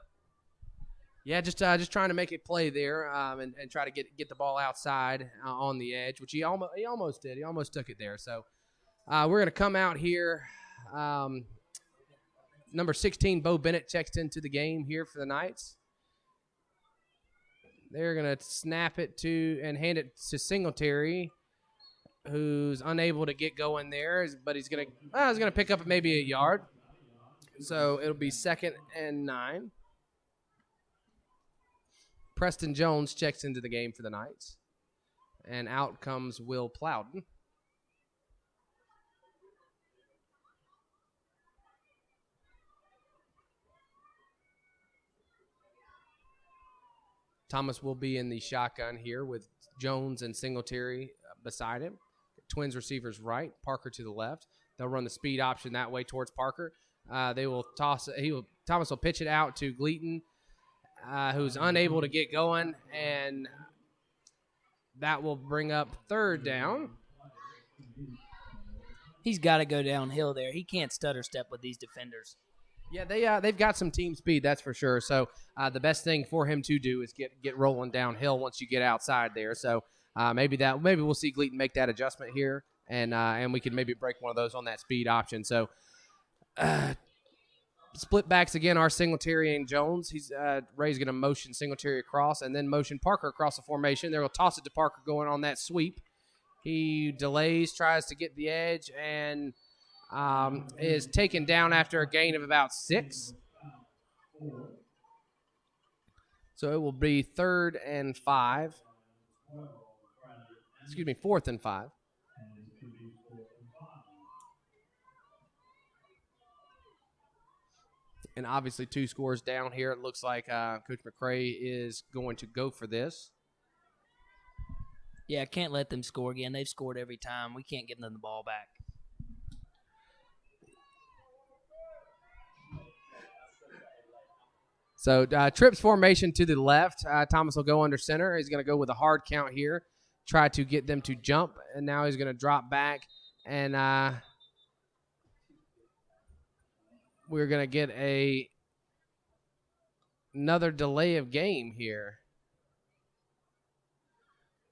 Yeah, just trying to make a play there and try to get the ball outside on the edge, which he almost did. He almost took it there. So we're going to come out here. Number 16, Bo Bennett checks into the game here for the Knights. They're going to snap it and hand it to Singletary, who's unable to get going there, but he's going to pick up maybe a yard. So it'll be 2nd and 9. Preston Jones checks into the game for the Knights. And out comes Will Plowden. Thomas will be in the shotgun here with Jones and Singletary beside him. Twins receivers right, Parker to the left. They'll run the speed option that way towards Parker. They will toss it. Thomas will pitch it out to Gleaton, who's unable to get going, and that will bring up third down. He's got to go downhill there. He can't stutter step with these defenders. Yeah, they've got some team speed, that's for sure. So the best thing for him to do is get rolling downhill once you get outside there. So maybe we'll see Gleaton make that adjustment here, and we can maybe break one of those on that speed option. So split backs again are Singletary and Jones. Ray's going to motion Singletary across and then motion Parker across the formation. They'll toss it to Parker going on that sweep. He delays, tries to get the edge, and is taken down after a gain of about 6. So it will be 4th and 5. And obviously 2 scores down here. It looks like Coach McCray is going to go for this. Yeah, can't let them score again. They've scored every time. We can't give them the ball back. So trips formation to the left. Thomas will go under center. He's going to go with a hard count here, try to get them to jump, and now he's going to drop back, and we're going to get another delay of game here.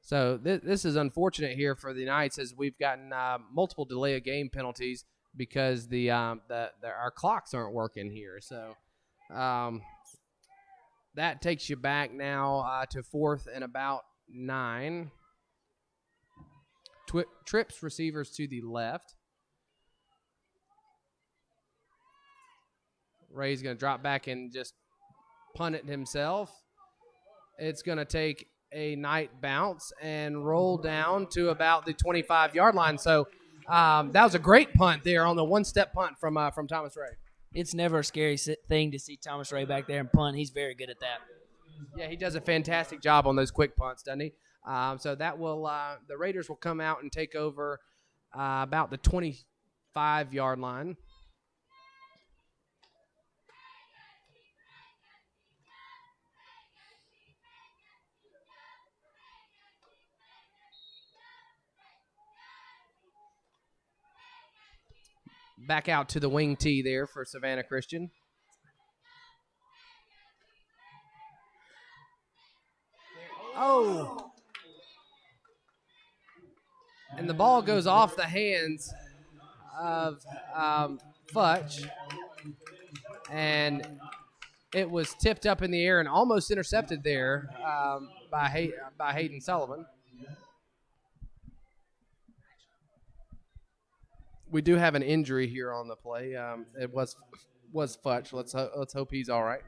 So this is unfortunate here for the Knights, as we've gotten multiple delay of game penalties because our clocks aren't working here. So that takes you back now to 4th and about 9. Trips receivers to the left. Ray's going to drop back and just punt it himself. It's going to take a Knight bounce and roll down to about the 25-yard line. So that was a great punt there on the one-step punt from Thomas Ray. It's never a scary thing to see Thomas Ray back there and punt. He's very good at that. Yeah, he does a fantastic job on those quick punts, doesn't he? So that will the Raiders will come out and take over about the 25-yard line. Back out to the wing tee there for Savannah Christian. Oh! And the ball goes off the hands of Futch. And it was tipped up in the air and almost intercepted there by Hayden Sullivan. We do have an injury here on the play. It was Futch. Let's hope he's all right.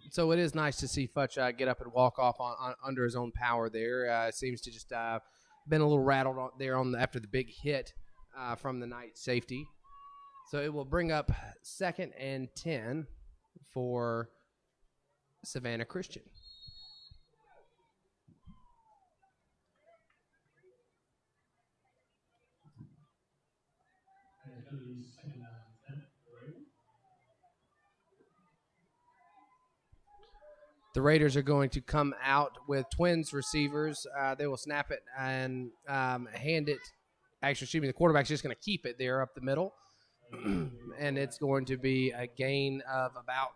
So it is nice to see Futch get up and walk off on under his own power there. Seems to just been a little rattled there after the big hit from the Knight safety. So it will bring up 2nd and 10 for Savannah Christian. The Raiders are going to come out with twins receivers. They will snap it and hand it. Actually, excuse me, the quarterback's just going to keep it there up the middle. And it's going to be a gain of about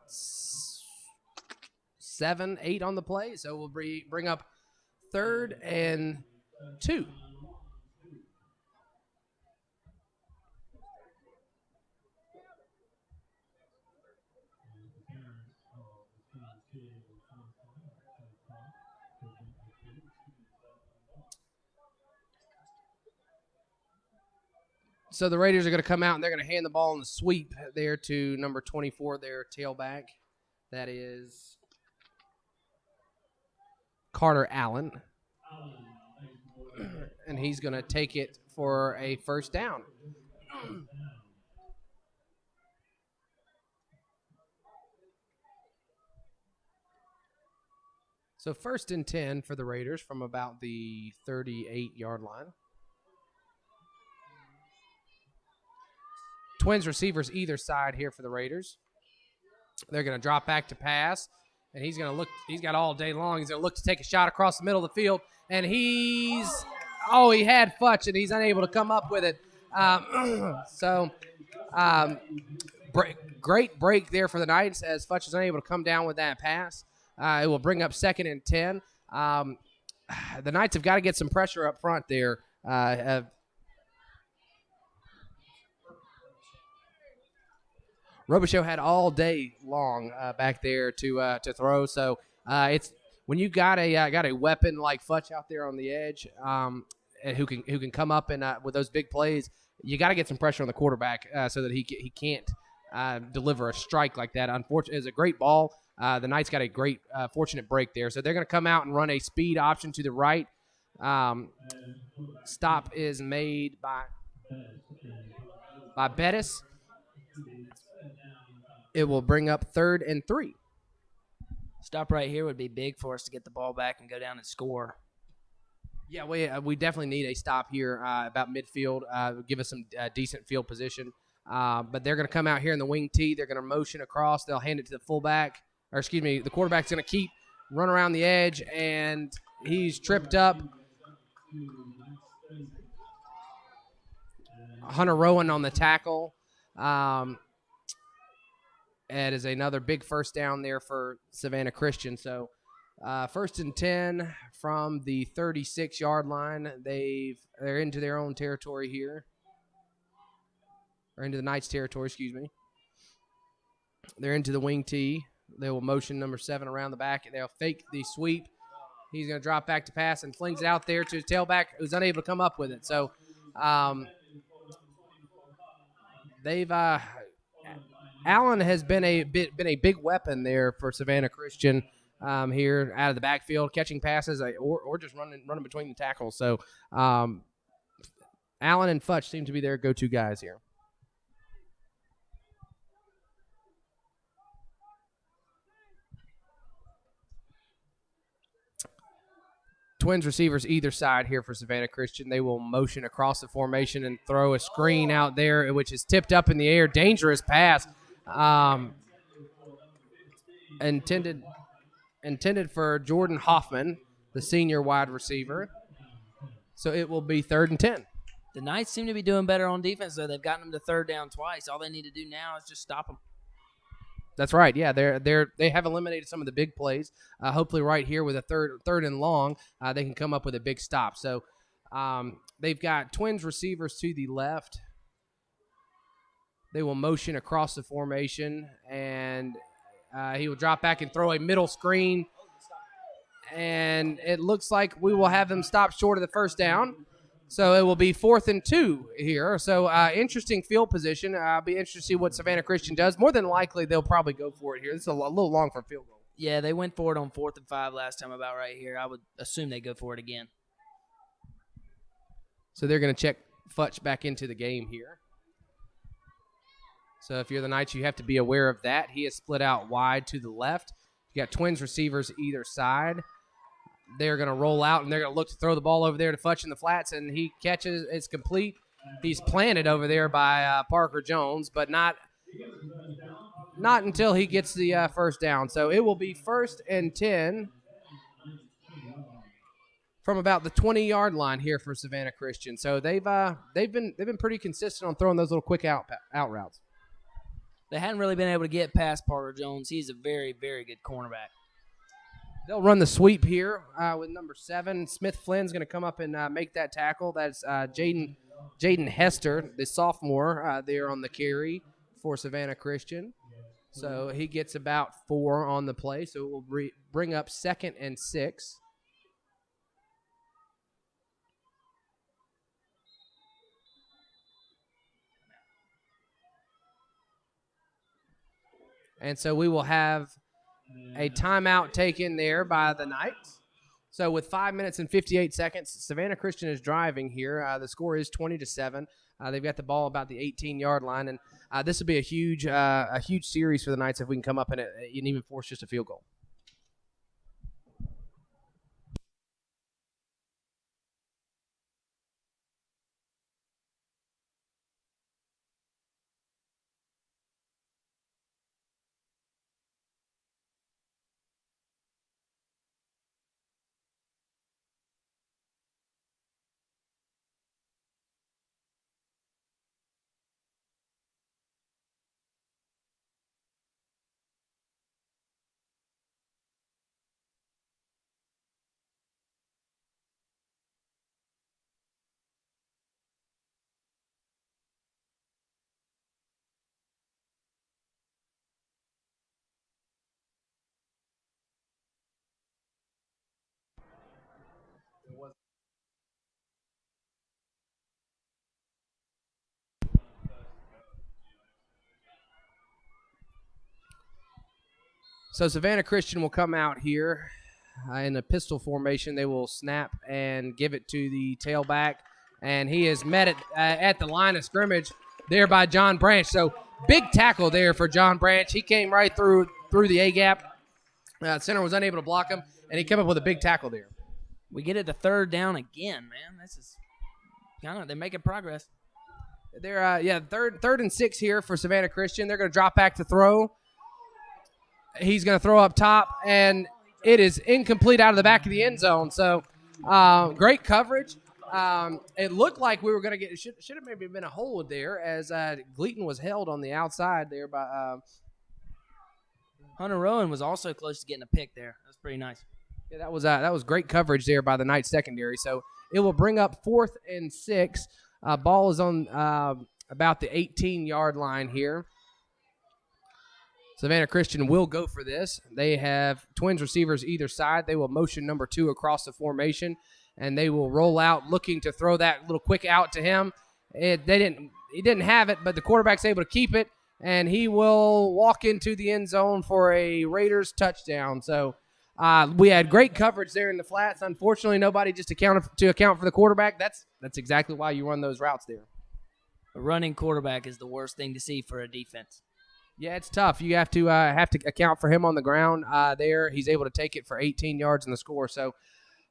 7, 8 on the play. So we'll bring up 3rd and 2. So the Raiders are going to come out and they're going to hand the ball on the sweep there to number 24, their tailback. That is Carter Allen. And he's going to take it for a first down. So 1st and 10 for the Raiders from about the 38-yard line. Twins receivers either side here for the Raiders. They're going to drop back to pass, and he's going to look. He's got all day long. He's going to look to take a shot across the middle of the field, and he had Futch, and he's unable to come up with it. Great break there for the Knights as Futch is unable to come down with that pass. It will bring up 2nd and 10. The Knights have got to get some pressure up front there. Robichaux had all day long back there to throw, so it's when you got a weapon like Futch out there on the edge, who can come up and with those big plays, you got to get some pressure on the quarterback so that he can't deliver a strike like that. Unfortunately, it's a great ball. The Knights got a great fortunate break there, so they're going to come out and run a speed option to the right. Stop is made by Bettis. It will bring up 3rd and 3. Stop right here would be big for us to get the ball back and go down and score. Yeah, we definitely need a stop here about midfield. Give us some decent field position. But they're going to come out here in the wing tee. They're going to motion across. They'll hand it to the fullback. The quarterback's going to run around the edge, and he's tripped up. Hunter Rowan on the tackle. It is another big first down there for Savannah Christian. So 1st and 10 from the 36-yard line. They're into their own territory here. Or into the Knights' territory, excuse me. They're into the wing tee. They will motion number 7 around the back. They'll fake the sweep. He's going to drop back to pass and flings it out there to his tailback, who's unable to come up with it. So Allen has been a big weapon there for Savannah Christian here out of the backfield, catching passes or just running between the tackles. So Allen and Futch seem to be their go-to guys here. Twins receivers either side here for Savannah Christian. They will motion across the formation and throw a screen out there, which is tipped up in the air. Dangerous pass. Intended for Jordan Hoffman, the senior wide receiver. So it will be 3rd and 10. The Knights seem to be doing better on defense, though. They've gotten them to 3rd down twice. All they need to do now is just stop them. That's right. Yeah, they have eliminated some of the big plays. Hopefully, right here with a third and long, they can come up with a big stop. So they've got Twins receivers to the left. They will motion across the formation, and he will drop back and throw a middle screen. And it looks like we will have them stop short of the first down. So it will be 4th and 2 here. So interesting field position. I'll be interested to see what Savannah Christian does. More than likely, they'll probably go for it here. This is a little long for a field goal. Yeah, they went for it on 4th and 5 last time about right here. I would assume they go for it again. So they're going to check Futch back into the game here. So if you're the Knights, you have to be aware of that. He is split out wide to the left. You got Twins receivers either side. They're going to roll out, and they're going to look to throw the ball over there to Futch in the flats, and he catches. It's complete. He's planted over there by Parker Jones, but not until he gets the first down. So it will be 1st and 10 from about the 20-yard line here for Savannah Christian. So they've been pretty consistent on throwing those little quick out routes. They hadn't really been able to get past Parker Jones. He's a very, very good cornerback. They'll run the sweep here with number 7. Smith Flynn's going to come up and make that tackle. That's Jaden Hester, the sophomore, there on the carry for Savannah Christian. So he gets about 4 on the play. So it will bring up 2nd and 6. And so we will have a timeout taken there by the Knights. So with 5 minutes and 58 seconds, Savannah Christian is driving here. The score is 20-7. They've got the ball about the 18-yard line, and this will be a huge series for the Knights if we can come up and even force just a field goal. So Savannah Christian will come out here in a pistol formation. They will snap and give it to the tailback, and he is met at the line of scrimmage there by John Branch. So big tackle there for John Branch. He came right through the A-gap. Center was unable to block him, and he came up with a big tackle there. We get it to 3rd down again, man. This is they're making progress. They're third and 6 here for Savannah Christian. They're going to drop back to throw. He's going to throw up top, and it is incomplete out of the back of the end zone. So great coverage. It looked like we were going to get – should have maybe been a hold there as Gleaton was held on the outside there by Hunter Rowan was also close to getting a pick there. That's pretty nice. Yeah, that was great coverage there by the Knights secondary. So it will bring up 4th and 6. Ball is on about the 18-yard line here. Savannah Christian will go for this. They have twins receivers either side. They will motion number 2 across the formation, and they will roll out looking to throw that little quick out to him. He didn't have it, but the quarterback's able to keep it, and he will walk into the end zone for a Raiders touchdown. So we had great coverage there in the flats. Unfortunately, nobody just account for the quarterback. That's exactly why you run those routes there. A running quarterback is the worst thing to see for a defense. Yeah, it's tough. You have to account for him on the ground there. He's able to take it for 18 yards in the score. So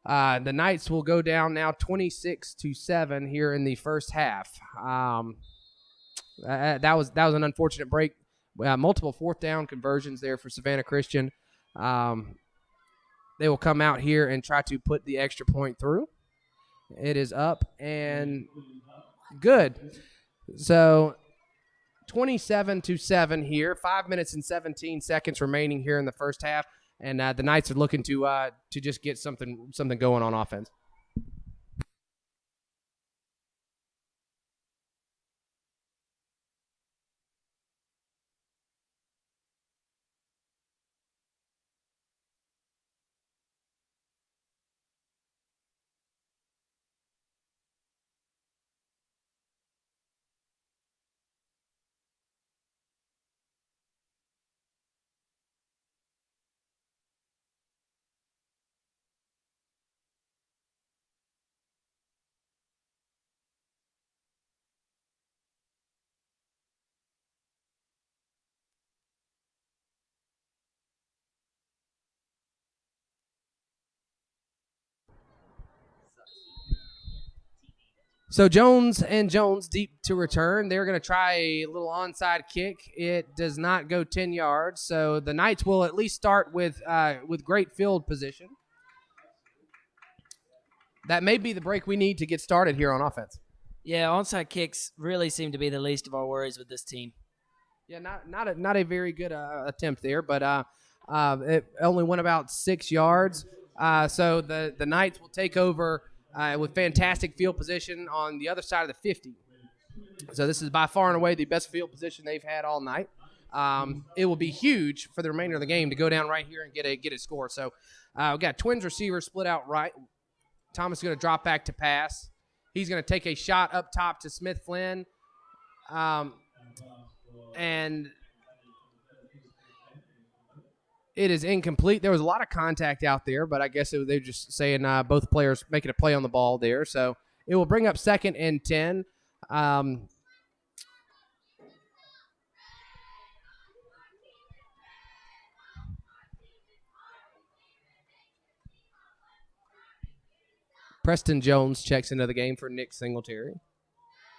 the Knights will go down now 26-7 here in the first half. That was an unfortunate break. Multiple 4th down conversions there for Savannah Christian. They will come out here and try to put the extra point through. It is up and good. So 27-7 here. 5 minutes and 17 seconds remaining here in the first half, and the Knights are looking to just get something going on offense. So Jones deep to return. They're going to try a little onside kick. It does not go 10 yards. So the Knights will at least start with great field position. That may be the break we need to get started here on offense. Yeah, onside kicks really seem to be the least of our worries with this team. Yeah, not a very good attempt there, but It only went about 6 yards. So the Knights will take over with fantastic field position on the other side of the 50. So this is by far and away the best field position they've had all night. It will be huge for the remainder of the game to go down right here and get a score. So we've got Twins receivers split out right. Thomas is going to drop back to pass. He's going to take a shot up top to Smith Flynn. And it is incomplete. There was a lot of contact out there, but I guess they're just saying both players making a play on the ball there. So it will bring up 2nd and 10. Preston Jones checks into the game for Nick Singletary.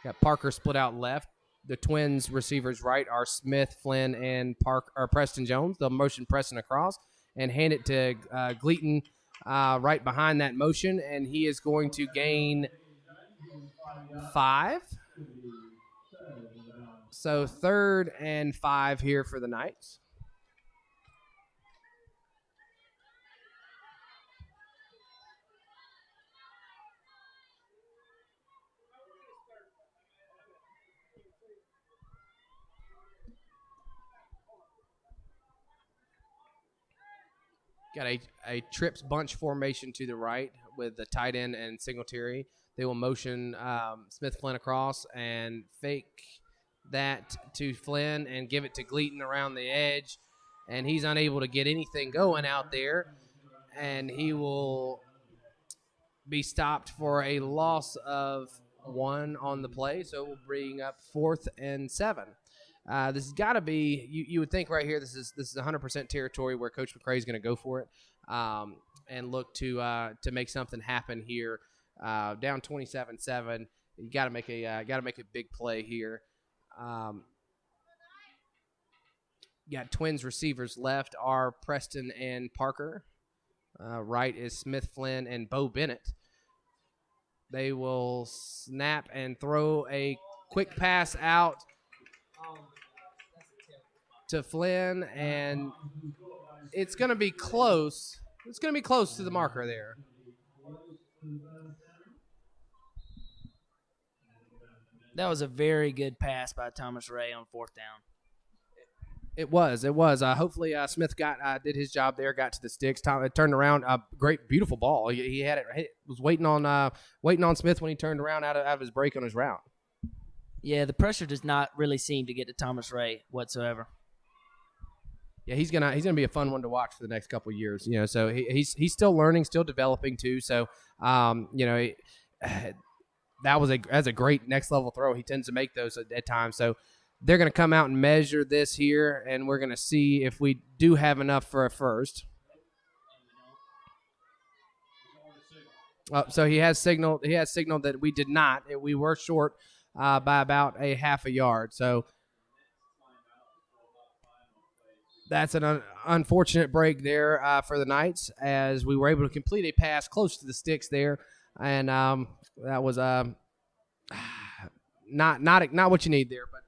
Got Parker split out left. The Twins receivers right are Smith, Flynn, and Preston Jones. They'll motion Preston across and hand it to Gleaton right behind that motion, and he is going to gain 5. So 3rd and 5 here for the Knights. Got a trips bunch formation to the right with the tight end and Singletary. They will motion Smith Flynn across and fake that to Flynn and give it to Gleaton around the edge. And he's unable to get anything going out there. And he will be stopped for a loss of 1 on the play. So we'll bring up 4th and 7. This has got to be you would think right here. This is 100% territory where Coach McCray is going to go for it and look to make something happen here. Down 27-7, you got to make a big play here. Got Twins receivers left are Preston and Parker. Right is Smith Flynn and Bo Bennett. They will snap and throw a quick pass out to Flynn, and it's going to be close. It's going to be close to the marker there. That was a very good pass by Thomas Ray on 4th down. It was. Hopefully, Smith did his job there, got to the sticks. It turned around. Great, beautiful ball. He had it. He was waiting on Smith when he turned around out of his break on his route. Yeah, the pressure does not really seem to get to Thomas Ray whatsoever. Yeah, he's gonna be a fun one to watch for the next couple of years. So he's still learning, still developing too. So that's a great next level throw. He tends to make those at times. So they're gonna come out and measure this here, and we're gonna see if we do have enough for a first. So he has signaled that we did not. We were short by about a half a yard. So that's an unfortunate break there for the Knights, as we were able to complete a pass close to the sticks there, and that was not what you need there. But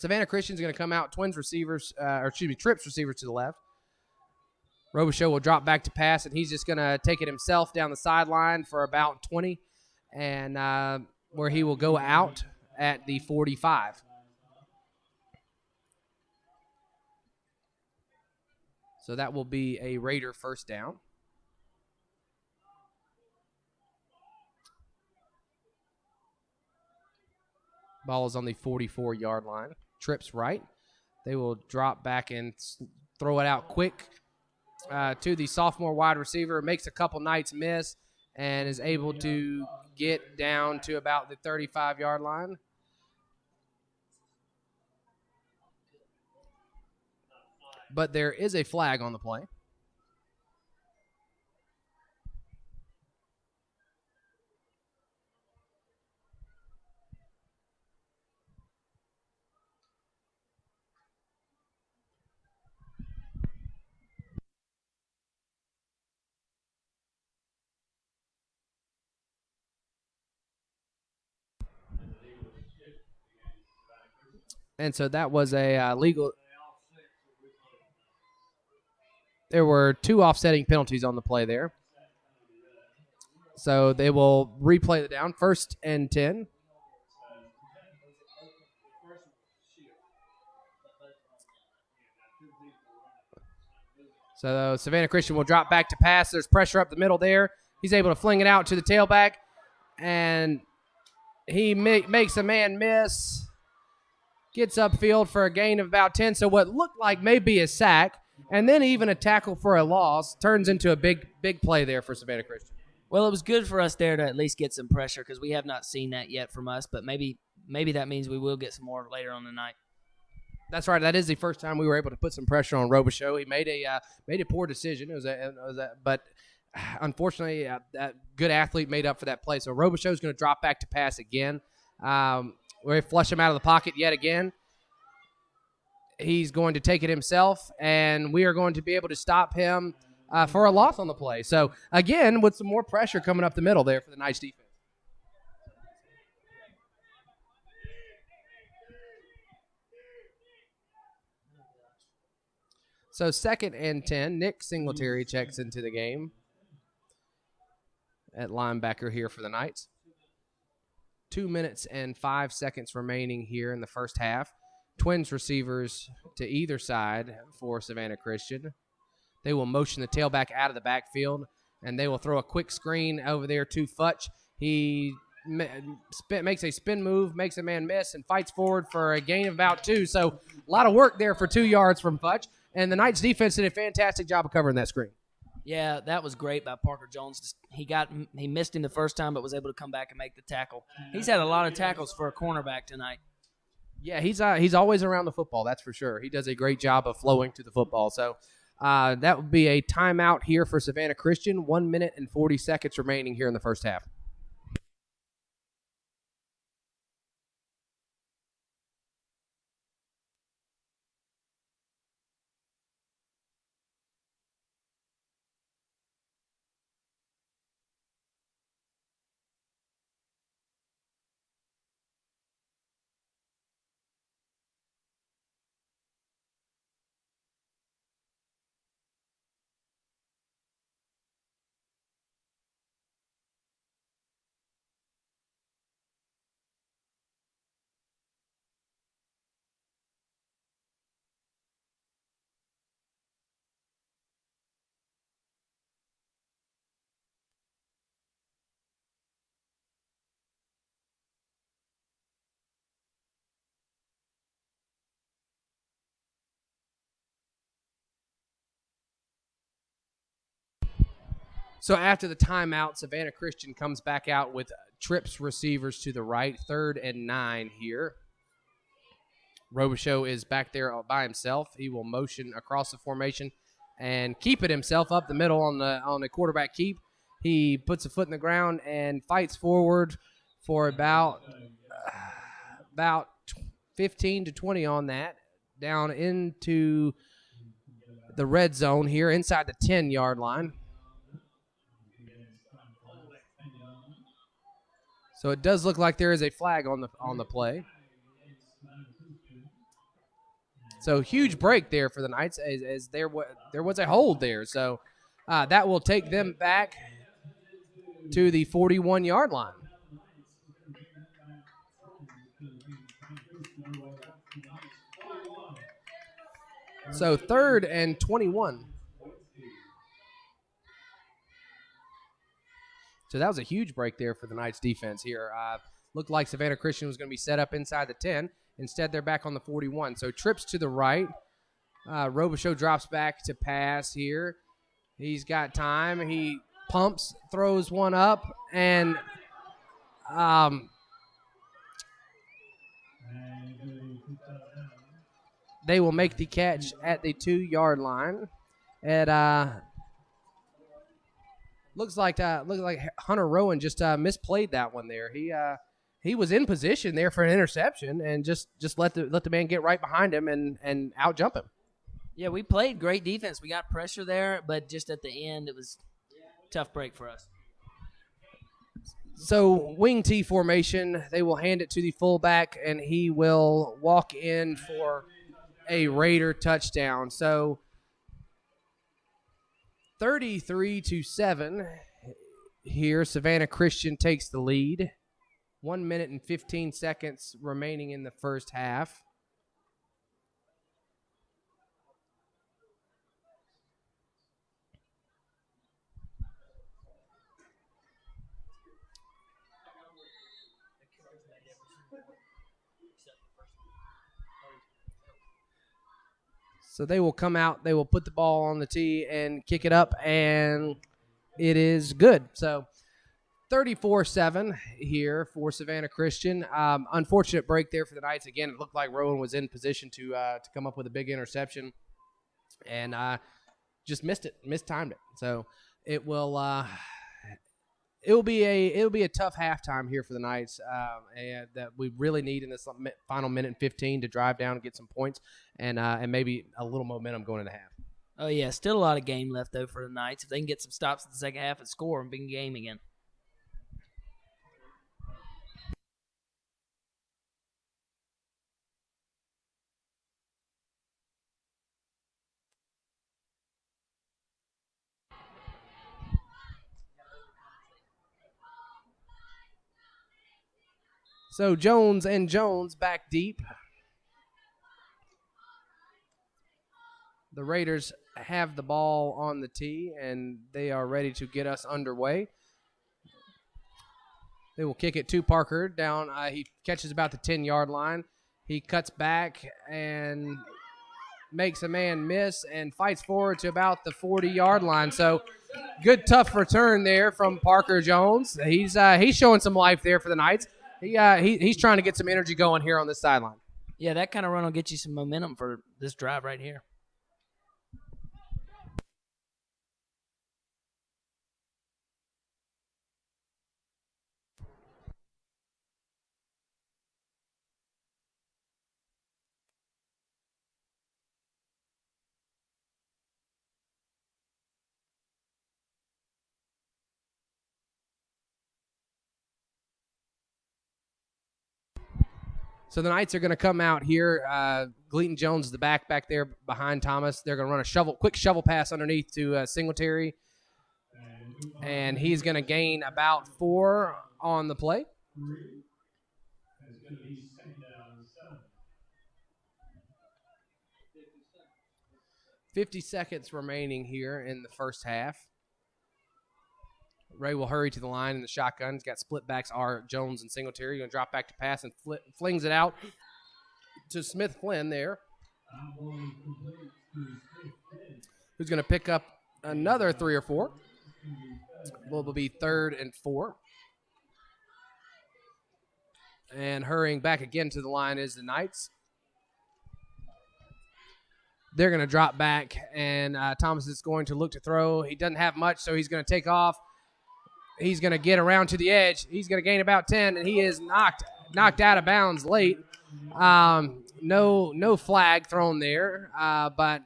Savannah Christian's going to come out, Trips receivers to the left. Robichaux will drop back to pass, and he's just going to take it himself down the sideline for about 20, and where he will go out at the 45. So that will be a Raider first down. Ball is on the 44-yard line. Trips right. They will drop back and throw it out quick to the sophomore wide receiver. Makes a couple Knights miss and is able to get down to about the 35-yard line. But there is a flag on the play. And so that was a legal. There were 2 offsetting penalties on the play there. So they will replay the down. 1st and 10. So Savannah Christian will drop back to pass. There's pressure up the middle there. He's able to fling it out to the tailback, and he makes a man miss. Gets upfield for a gain of about 10. So what looked like maybe a sack, and then even a tackle for a loss, turns into a big play there for Savannah Christian. Well, it was good for us there to at least get some pressure because we have not seen that yet from us, but maybe that means we will get some more later on the night. That's right. That is the first time we were able to put some pressure on Robichaux. He made a poor decision. But unfortunately, that good athlete made up for that play. So Robichaux is going to drop back to pass again. We flush him out of the pocket yet again. He's going to take it himself, and we are going to be able to stop him for a loss on the play. So again, with some more pressure coming up the middle there for the Knights defense. So 2nd and 10, Nick Singletary checks into the game at linebacker here for the Knights. 2 minutes and 5 seconds remaining here in the first half. Twins receivers to either side for Savannah Christian. They will motion the tailback out of the backfield, and they will throw a quick screen over there to Futch. He makes a spin move, makes a man miss, and fights forward for a gain of about 2. So a lot of work there for 2 yards from Futch. And the Knights defense did a fantastic job of covering that screen. Yeah, that was great by Parker Jones. He missed him the first time, but was able to come back and make the tackle. He's had a lot of tackles for a cornerback tonight. Yeah, he's always around the football, that's for sure. He does a great job of flowing to the football. So that would be a timeout here for Savannah Christian. 1 minute and 40 seconds remaining here in the first half. So after the timeout, Savannah Christian comes back out with trips receivers to the right. 3rd and 9 here. Robichaux is back there by himself. He will motion across the formation and keep it himself up the middle on the quarterback keep. He puts a foot in the ground and fights forward for about 15 to 20 on that, down into the red zone here inside the 10-yard line. So it does look like there is a flag on the play. So huge break there for the Knights as there was a hold there. So that will take them back to the 41-yard line. So 3rd and 21. So that was a huge break there for the Knights defense here. Looked like Savannah Christian was going to be set up inside the 10. Instead, they're back on the 41. So trips to the right. Robichaux drops back to pass here. He's got time. He pumps, throws one up, and they will make the catch at the 2-yard line. Looks like Hunter Rowan just misplayed that one there. He was in position there for an interception and just let the man get right behind him and out jump him. Yeah, we played great defense. We got pressure there, but just at the end, it was a tough break for us. So wing T formation, they will hand it to the fullback, and he will walk in for a Raider touchdown. So 33-7. Here, Savannah Christian takes the lead. 1 minute and 15 seconds remaining in the first half. So they will come out, they will put the ball on the tee and kick it up, and it is good. So 34-7 here for Savannah Christian. Unfortunate break there for the Knights. Again, it looked like Rowan was in position to come up with a big interception, and just mistimed it. So it will be a tough halftime here for the Knights, and that we really need in this final minute and 15 to drive down and get some points, and maybe a little momentum going into half. Oh yeah, still a lot of game left though for the Knights. If they can get some stops in the second half and score and big game again. So Jones and Jones back deep. The Raiders have the ball on the tee, and they are ready to get us underway. They will kick it to Parker down. He catches about the 10-yard line. He cuts back and makes a man miss and fights forward to about the 40-yard line. So good tough return there from Parker Jones. He's showing some life there for the Knights. He's trying to get some energy going here on this sideline. Yeah, that kind of run will get you some momentum for this drive right here. So the Knights are going to come out here. Gleaton Jones is the back there behind Thomas. They're going to run a quick shovel pass underneath to Singletary, and he's going to gain about 4 on the play. 50 seconds remaining here in the first half. Ray will hurry to the line in the shotgun. He's got split backs are Jones and Singletary. Going to drop back to pass and flings it out to Smith Flynn there, who's going to pick up another 3 or 4. Will be 3rd and 4. And hurrying back again to the line is the Knights. They're going to drop back, and Thomas is going to look to throw. He doesn't have much, so he's going to take off. He's going to get around to the edge. He's going to gain about 10, and he is knocked out of bounds late. No flag thrown there, but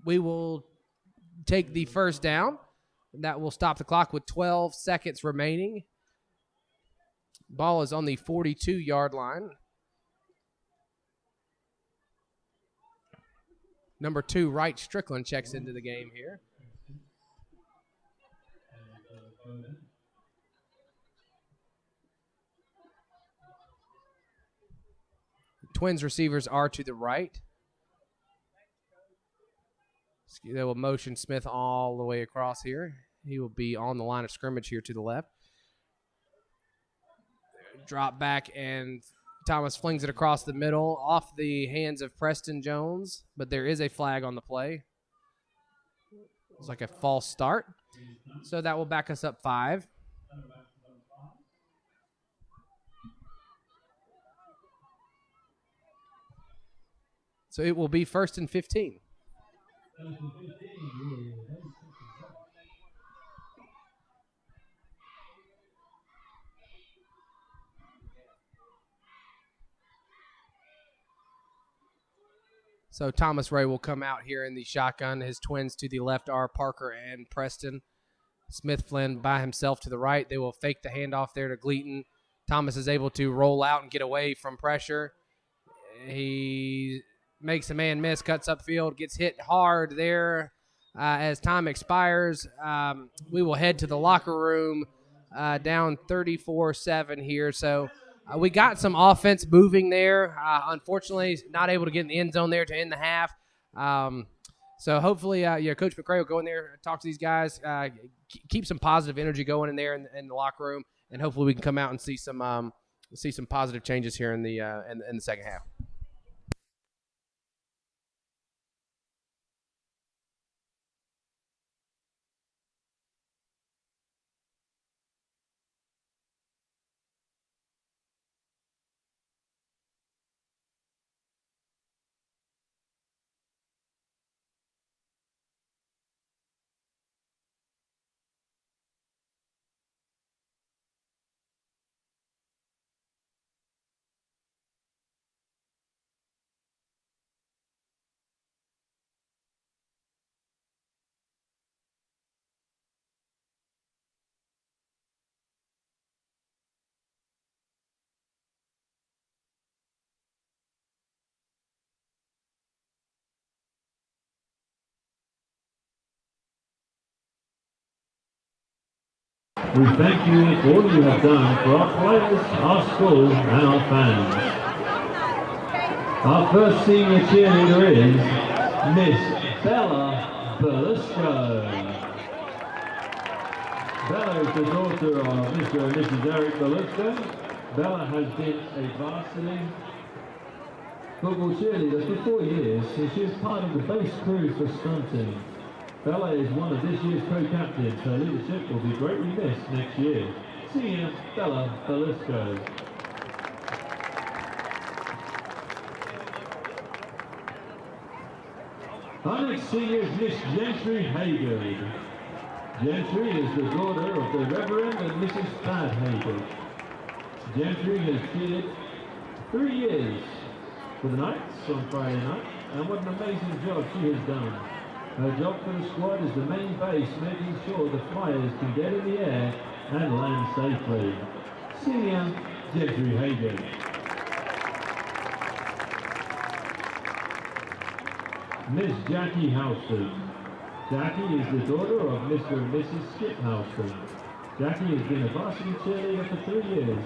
we will take the first down. That will stop the clock with 12 seconds remaining. Ball is on the 42-yard line. Number 2, Wright Strickland, checks into the game here. Twins receivers are to the right. They will motion Smith all the way across here. He will be on the line of scrimmage here to the left. Drop back, and Thomas flings it across the middle off the hands of Preston Jones, but there is a flag on the play. It's like a false start. So that will back us up 5. So it will be 1st and 15. So Thomas Ray will come out here in the shotgun. His twins to the left are Parker and Preston. Smith Flynn by himself to the right. They will fake the handoff there to Gleaton. Thomas is able to roll out and get away from pressure. He makes a man miss, cuts upfield, gets hit hard there. As time expires, we will head to the locker room down 34-7 here. So we got some offense moving there. Unfortunately, not able to get in the end zone there to end the half. So hopefully, Coach McCray will go in there, talk to these guys, keep some positive energy going in there in the locker room, and hopefully we can come out and see some positive changes here in the second half. We thank you for all you have done for our players, our school, and our fans. Our first senior cheerleader is Miss Bella Belusco. Bella is the daughter of Mr. and Mrs. Eric Belusco. Bella has been a varsity football cheerleader for 4 years, and she is part of the base crew for stunting. Bella is one of this year's co-captains. Her leadership will be greatly missed next year. Senior Bella Belusco. Our next senior is Miss Gentry Haygood. Gentry is the daughter of the Reverend and Mrs. Thad Haygood. Gentry has cheered 3 years for the Knights on Friday night, and what an amazing job she has done. Her job for the squad is the main base, making sure the Flyers can get in the air and land safely. Senior Gentry Haygood. Miss Jackie Houston. Jackie is the daughter of Mr. and Mrs. Skip Houston. Jackie has been a varsity cheerleader for 3 years.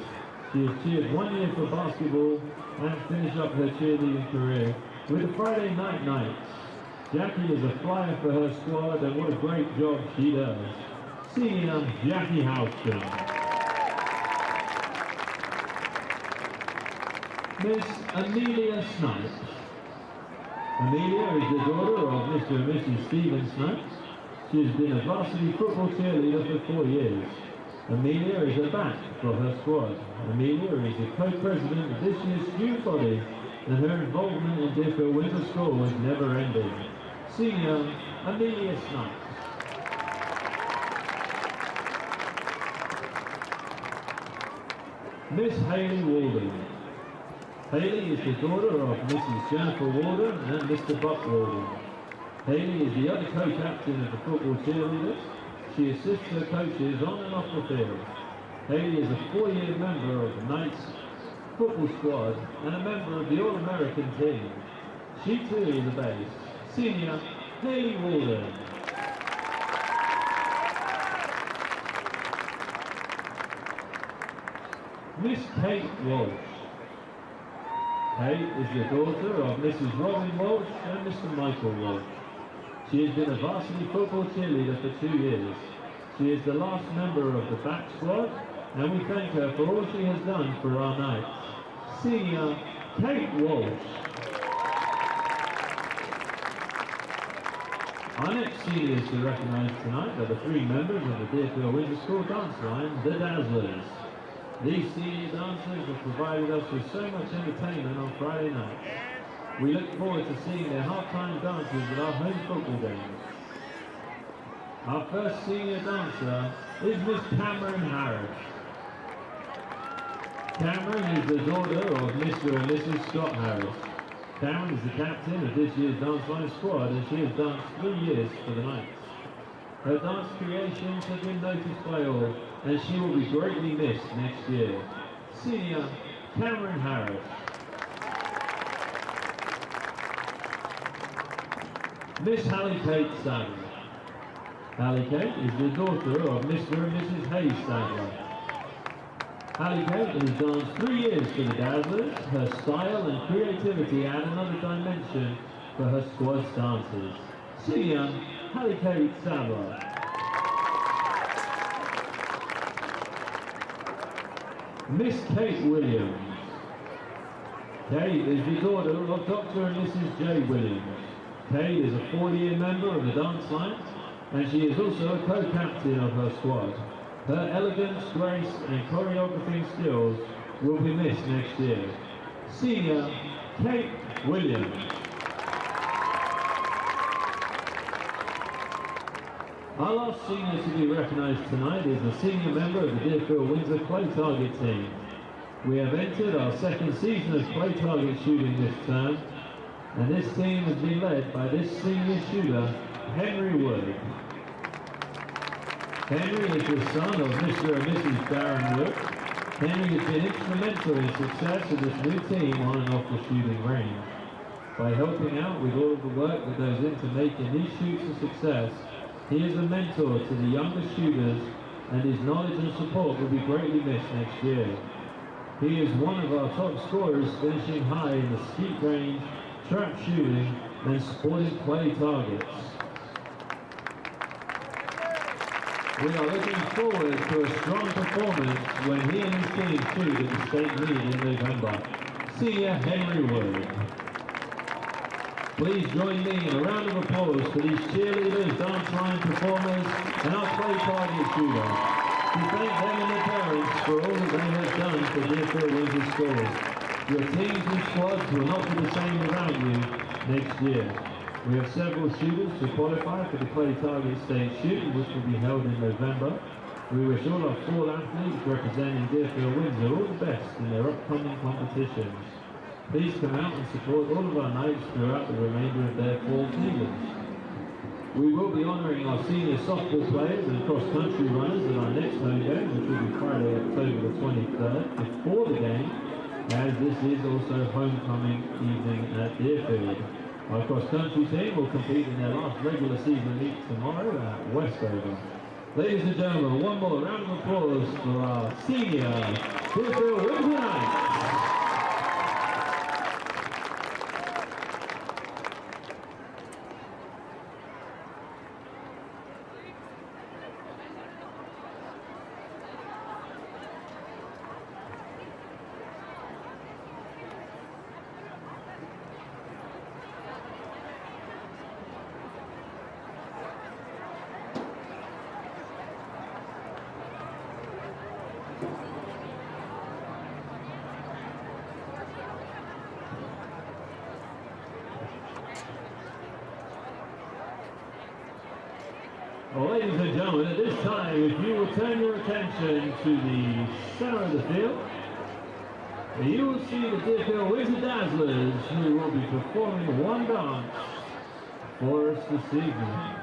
She has cheered 1 year for basketball and finished up her cheerleading career with the Friday Night Knights. Jackie is a flyer for her squad, and what a great job she does. Senior Jackie Houston. Miss Amelia Snipes. Amelia is the daughter of Mr. and Mrs. Stephen Snipes. She has been a varsity football cheerleader for 4 years. Amelia is a back for her squad. Amelia is the co-president of this year's student body, and her involvement in Deerfield Winter School is never ending. Senior Amelia Snipes. Miss Haley Walden. Haley is the daughter of Mrs. Jennifer Walden and Mr. Buck Walden. Haley is the other co-captain of the football cheerleaders. She assists her coaches on and off the field. Haley is a 4-year member of the Knights football squad and a member of the All-American team. She too is a base. Senior Haley Walden. Miss Kate Walsh. Kate is the daughter of Mrs. Robin Walsh and Mr. Michael Walsh. She has been a varsity football cheerleader for 2 years. She is the last member of the back squad, and we thank her for all she has done for our Knights. Senior Kate Walsh. Our next seniors to recognise tonight are the 3 members of the Deerfield Winter School dance line, the Dazzlers. These senior dancers have provided us with so much entertainment on Friday night. We look forward to seeing their halftime dances at our home football games. Our first senior dancer is Miss Cameron Harris. Cameron is the daughter of Mr. and Mrs. Scott Harris. Cameron is the captain of this year's dance line squad, and she has danced 3 years for the Knights. Her dance creations have been noticed by all, and she will be greatly missed next year. Senior Cameron Harris. Miss Hallie Kate Sadler. Hallie Kate is the daughter of Mr. and Mrs. Hayes Sadler. Hallie Kate has danced 3 years for the Dazzlers. Her style and creativity add another dimension for her squad's dancers. Senior, Hallie Kate Sadler. Miss Kate Williams. Kate is the daughter of Dr. and Mrs. J. Williams. Kate is a 4-year member of the dance line, and she is also a co-captain of her squad. Her elegance, grace, and choreographing skills will be missed next year. Senior, Kate Williams. Our last senior to be recognised tonight is a senior member of the Deerfield Windsor Clay Target team. We have entered our second season of clay target shooting this term, and this team has been led by this senior shooter, Henry Wood. Henry is the son of Mr. and Mrs. Darren Wood. Henry has been instrumental in the success of this new team on and off the shooting range. By helping out with all of the work that goes into making these shoots a success, he is a mentor to the younger shooters, and his knowledge and support will be greatly missed next year. He is one of our top scorers, finishing high in the skeet range, trap shooting, and sporting clay targets. We are looking forward to a strong performance when he and his team shoot at the state meet in November. Senior Henry Wood. Please join me in a round of applause for these cheerleaders, dance line performers, and our clay target shooter. We thank them and their parents for all that they have done for Deerfield Windsor Schools. Your teams and squads will not be the same without you next year. We have several shooters to qualify for the clay target state shoot, which will be held in November. We wish all our fall athletes representing Deerfield Windsor all the best in their upcoming competitions. Please come out and support all of our nights throughout the remainder of their fall seasons. We will be honouring our senior softball players and cross-country runners at our next home game, which will be Friday, October the 23rd, before the game, as this is also homecoming evening at Deerfield. Our cross-country team will compete in their last regular season meet tomorrow at Westover. Ladies and gentlemen, one more round of applause for our senior Deerfield Windsor Knights. Well, ladies and gentlemen, at this time, if you will turn your attention to the center of the field, you will see the Deerfield Windsor Dazzlers, who will be performing one dance for us this evening.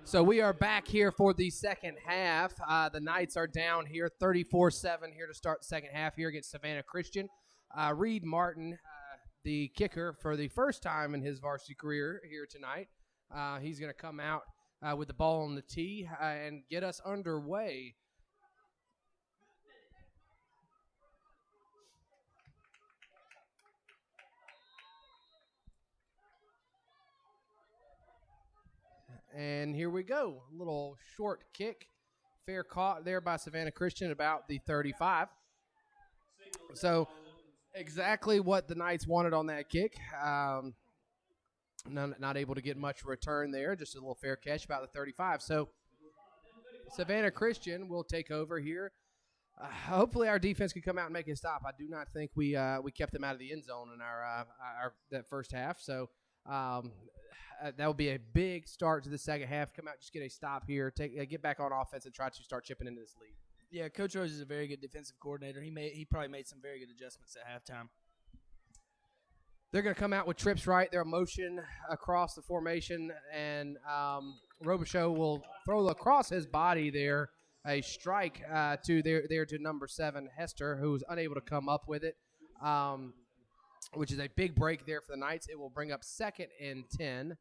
So we are back here for the second half. The Knights are down here 34-7 here to start the second half here against Savannah Christian. Reed Martin, the kicker for the first time in his varsity career here tonight. He's going to come out with the ball on the tee and get us underway. And here we go. A little short kick. Fair caught there by Savannah Christian about the 35. So exactly what the Knights wanted on that kick. Not able to get much return there. Just a little fair catch about the 35. So Savannah Christian will take over here. Hopefully our defense can come out and make a stop. I do not think we kept them out of the end zone in our that first half. So that will be a big start to the second half. Come out, just get a stop here, get back on offense, and try to start chipping into this lead. Yeah, Coach Rose is a very good defensive coordinator. He probably made some very good adjustments at halftime. They're going to come out with trips right. They're motion across the formation, and Robichaux will throw across his body there a strike to number 7 Hester, who's unable to come up with it. Which is a big break there for the Knights. It will bring up 2nd and 10.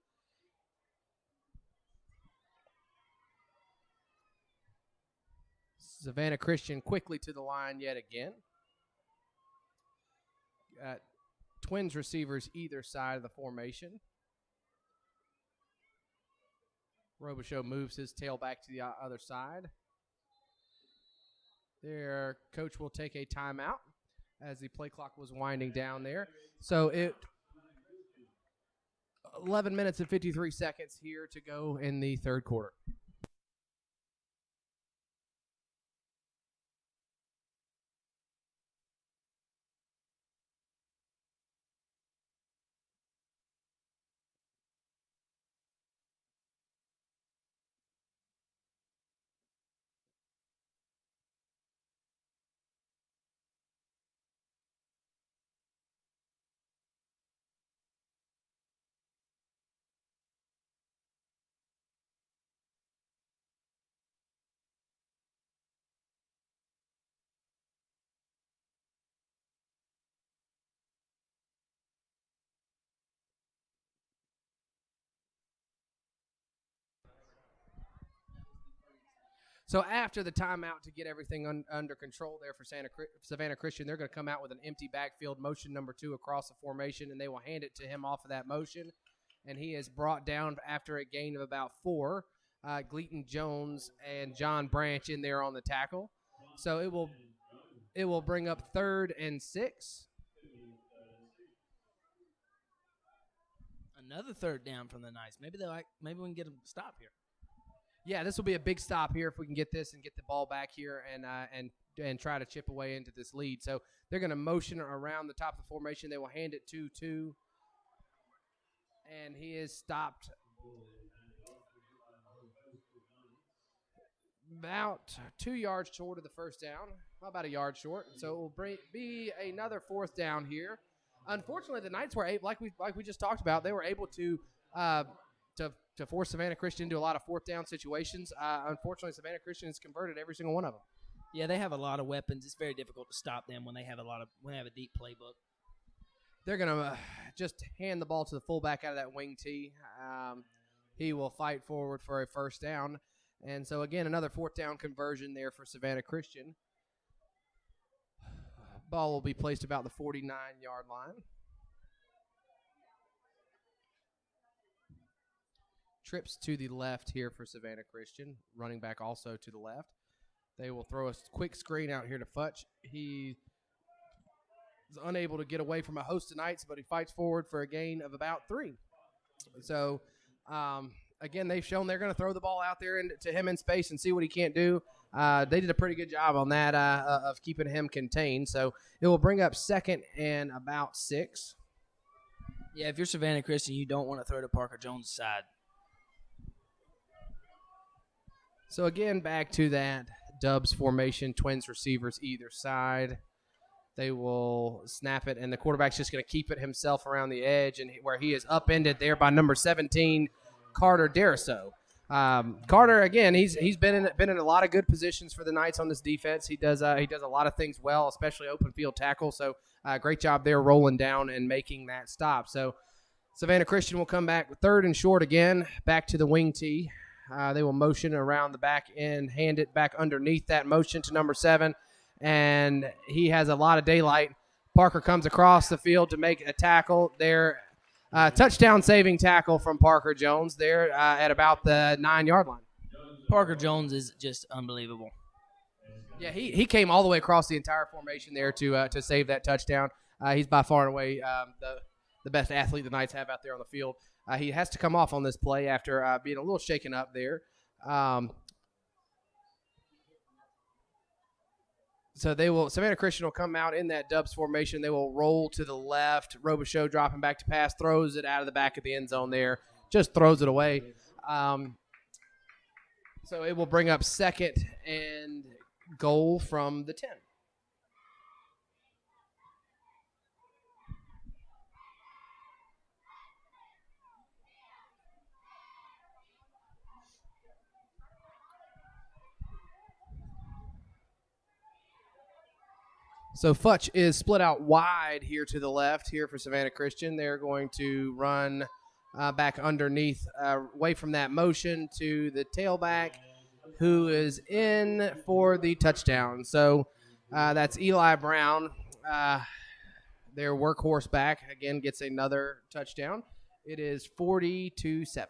Savannah Christian quickly to the line yet again. Twins receivers either side of the formation. Robichaux moves his tail back to the other side. Their coach will take a timeout as the play clock was winding down there. So 11 minutes and 53 seconds here to go in the third quarter. So after the timeout to get everything under control there for Savannah Christian, they're going to come out with an empty backfield motion number 2 across the formation, and they will hand it to him off of that motion. And he is brought down after a gain of about 4. Gleaton Jones and John Branch in there on the tackle. So it will bring up 3rd and 6. Another third down from the Knights. Maybe we can get them to stop here. Yeah, this will be a big stop here if we can get this and get the ball back here and try to chip away into this lead. So they're going to motion around the top of the formation. They will hand it to 2. And he is stopped about 2 yards short of the first down, about a yard short. So it will be another 4th down here. Unfortunately, the Knights were able, like we just talked about, they were able to force Savannah Christian into a lot of 4th down situations. Unfortunately, Savannah Christian has converted every single one of them. Yeah, they have a lot of weapons. It's very difficult to stop them when they have a deep playbook. They're going to just hand the ball to the fullback out of that wing tee. He will fight forward for a first down. And so, again, another 4th down conversion there for Savannah Christian. Ball will be placed about the 49-yard line. Trips to the left here for Savannah Christian. Running back also to the left. They will throw a quick screen out here to Futch. He is unable to get away from a host of Knights, but he fights forward for a gain of about 3. So, again, they've shown they're going to throw the ball out there to him in space and see what he can't do. They did a pretty good job on that of keeping him contained. So it will bring up 2nd and about 6. Yeah, if you're Savannah Christian, you don't want to throw to Parker Jones' side. So, again, back to that Dubs formation, Twins receivers either side. They will snap it, and the quarterback's just going to keep it himself around the edge, and where he is upended there by number 17, Carter Deriso. Carter again. He's been in a lot of good positions for the Knights on this defense. He does a lot of things well, especially open field tackle. So great job there rolling down and making that stop. So Savannah Christian will come back with 3rd and short again, back to the wing tee. They will motion around the back end, hand it back underneath that motion to number 7, and he has a lot of daylight. Parker comes across the field to make a tackle there. Touchdown saving tackle from Parker Jones there at about the 9-yard line. Parker Jones is just unbelievable. Yeah, he came all the way across the entire formation there to save that touchdown. He's by far and away the best athlete the Knights have out there on the field. He has to come off on this play after being a little shaken up there. So Savannah Christian will come out in that Dubs formation. They will roll to the left. Robichaux dropping back to pass, throws it out of the back of the end zone there, just throws it away. So it will bring up 2nd and goal from the 10. So Futch is split out wide here to the left here for Savannah Christian. They're going to run back underneath, away from that motion to the tailback, who is in for the touchdown. So that's Eli Brown. Their workhorse back, again, gets another touchdown. It is 40-7.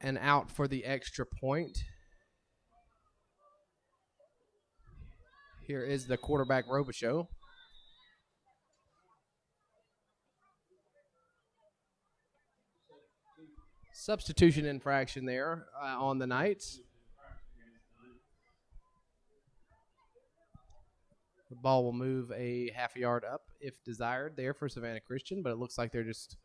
And out for the extra point. Here is the quarterback, Robichaux. Substitution infraction there on the Knights. The ball will move a half a yard up if desired there for Savannah Christian, but it looks like they're just...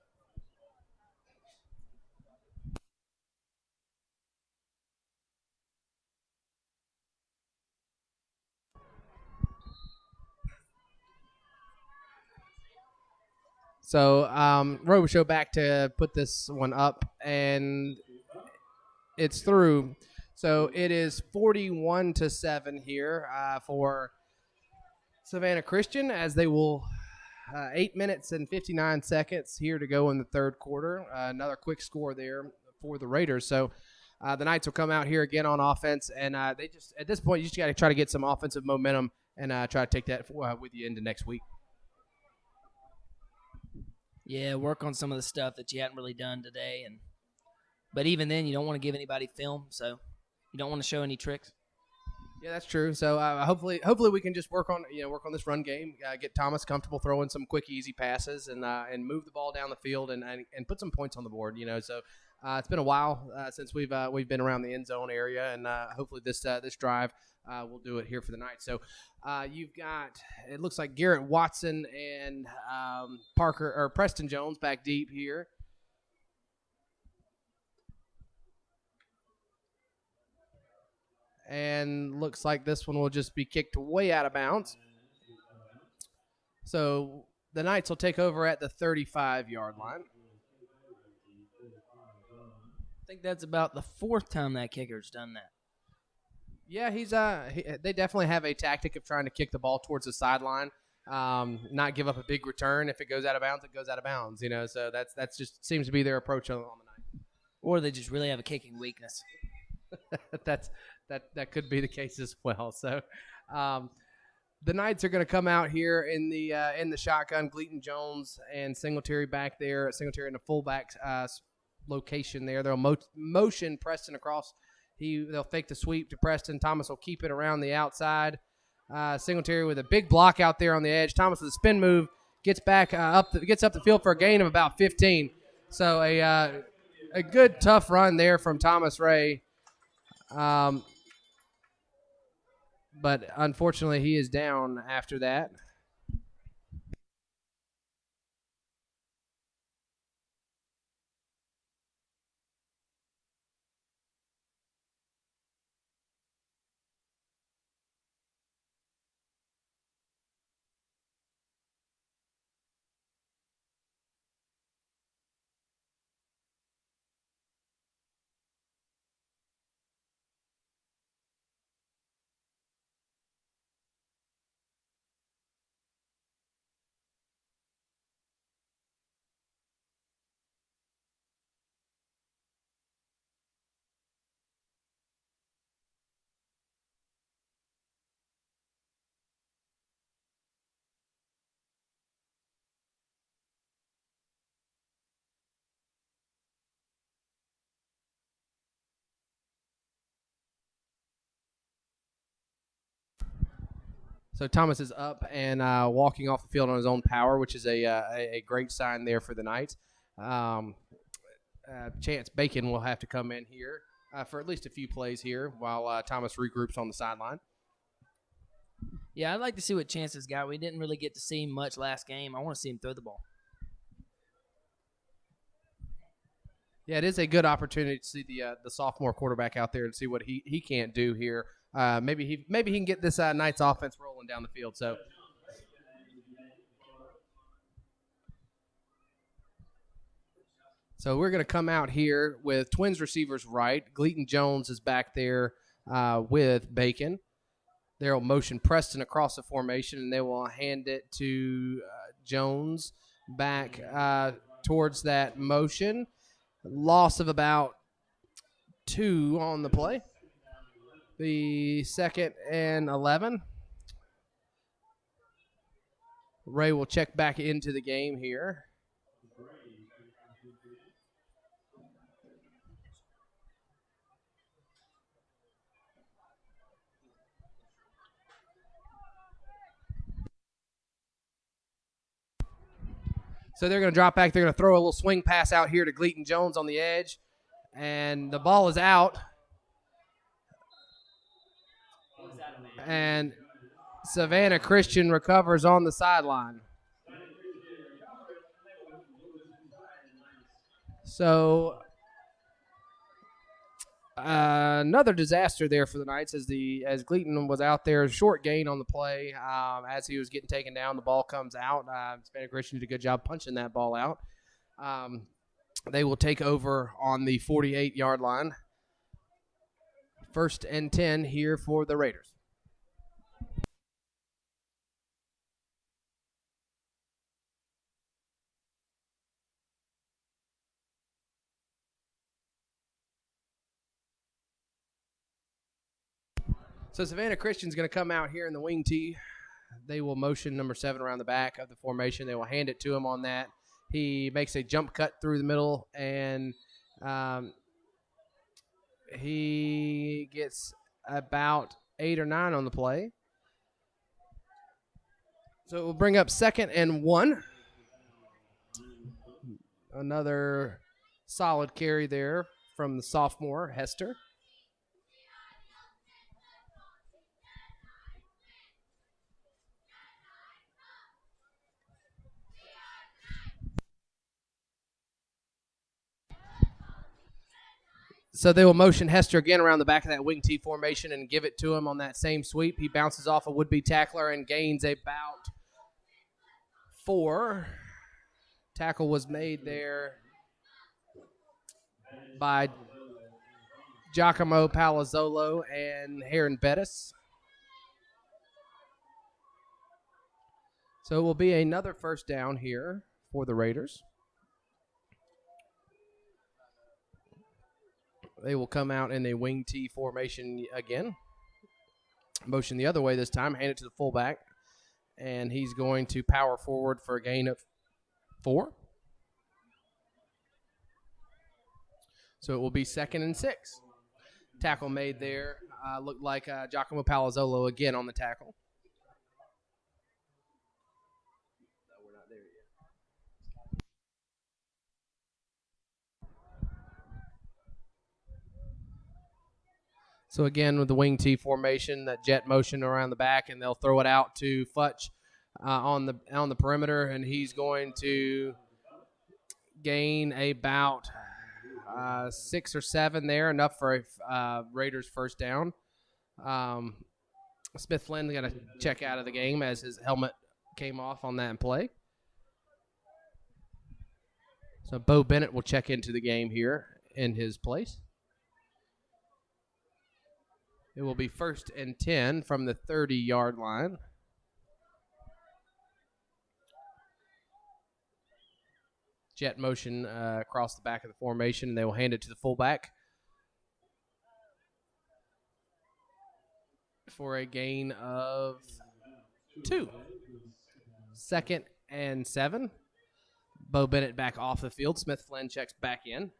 So Robichaux back to put this one up, and it's through. So it is 41-7 here for Savannah Christian, as they will 8 minutes and 59 seconds here to go in the 3rd quarter. Another quick score there for the Raiders. So the Knights will come out here again on offense, and they just at this point you just got to try to get some offensive momentum and try to take that with you into next week. Yeah, work on some of the stuff that you hadn't really done today, but even then, you don't want to give anybody film, so you don't want to show any tricks. Yeah, that's true. So hopefully we can just work on this run game, get Thomas comfortable throwing some quick, easy passes, and move the ball down the field and put some points on the board. So it's been a while since we've been around the end zone area, and hopefully this drive will do it here for the Knights. So you've got, it looks like Garrett Watson and Preston Jones back deep here. And looks like this one will just be kicked way out of bounds. So the Knights will take over at the 35-yard line. I think that's about the 4th time that kicker's done that. Yeah, they definitely have a tactic of trying to kick the ball towards the sideline, not give up a big return. If it goes out of bounds, it goes out of bounds. So that's just seems to be their approach on the night. Or they just really have a kicking weakness. That could be the case as well. So the Knights are going to come out here in the shotgun. Gleaton Jones and Singletary back there. Singletary in the fullback location there. They'll motion Preston across. They'll fake the sweep to Preston. Thomas will keep it around the outside. Singletary with a big block out there on the edge. Thomas with a spin move gets back gets up the field for a gain of about 15. So a good tough run there from Thomas Ray. But unfortunately, he is down after that. So Thomas is up and walking off the field on his own power, which is a great sign there for the Knights. Chance Bacon will have to come in here for at least a few plays here while Thomas regroups on the sideline. Yeah, I'd like to see what Chance has got. We didn't really get to see him much last game. I want to see him throw the ball. Yeah, it is a good opportunity to see the sophomore quarterback out there and see what he can't do here. Maybe he can get this Knights offense rolling down the field. So we're going to come out here with Twins receivers right. Gleaton Jones is back there with Bacon. They'll motion Preston across the formation, and they will hand it to Jones back towards that motion. Loss of about 2 on the play. The 2nd and 11. Ray will check back into the game here. So they're going to drop back. They're going to throw a little swing pass out here to Gleaton Jones on the edge. And the ball is out. And Savannah Christian recovers on the sideline. So another disaster there for the Knights as Gleaton was out there. Short gain on the play. As he was getting taken down, the ball comes out. Savannah Christian did a good job punching that ball out. They will take over on the 48-yard line. 1st and 10 here for the Raiders. So Savannah Christian's going to come out here in the wing tee. They will motion number 7 around the back of the formation. They will hand it to him on that. He makes a jump cut through the middle, and he gets about 8 or 9 on the play. So it will bring up 2nd and 1. Another solid carry there from the sophomore, Hester. So they will motion Hester again around the back of that wing T formation and give it to him on that same sweep. He bounces off a would-be tackler and gains about 4. Tackle was made there by Giacomo Palazzolo and Heron Bettis. So it will be another 1st down here for the Raiders. They will come out in a wing T formation again. Motion the other way this time. Hand it to the fullback. And he's going to power forward for a gain of 4. So it will be 2nd and 6. Tackle made there. Looked like Giacomo Palazzolo again on the tackle. We're not there yet. So again, with the wing T formation, that jet motion around the back, and they'll throw it out to Futch on the perimeter, and he's going to gain about 6 or 7 there, enough for a Raiders 1st down. Smith Flynn got to check out of the game as his helmet came off on that play. So Bo Bennett will check into the game here in his place. It will be 1st and 10 from the 30-yard line. Jet motion across the back of the formation, and they will hand it to the fullback for a gain of 2. 2nd and 7. Bo Bennett back off the field. Smith Flynn checks back in.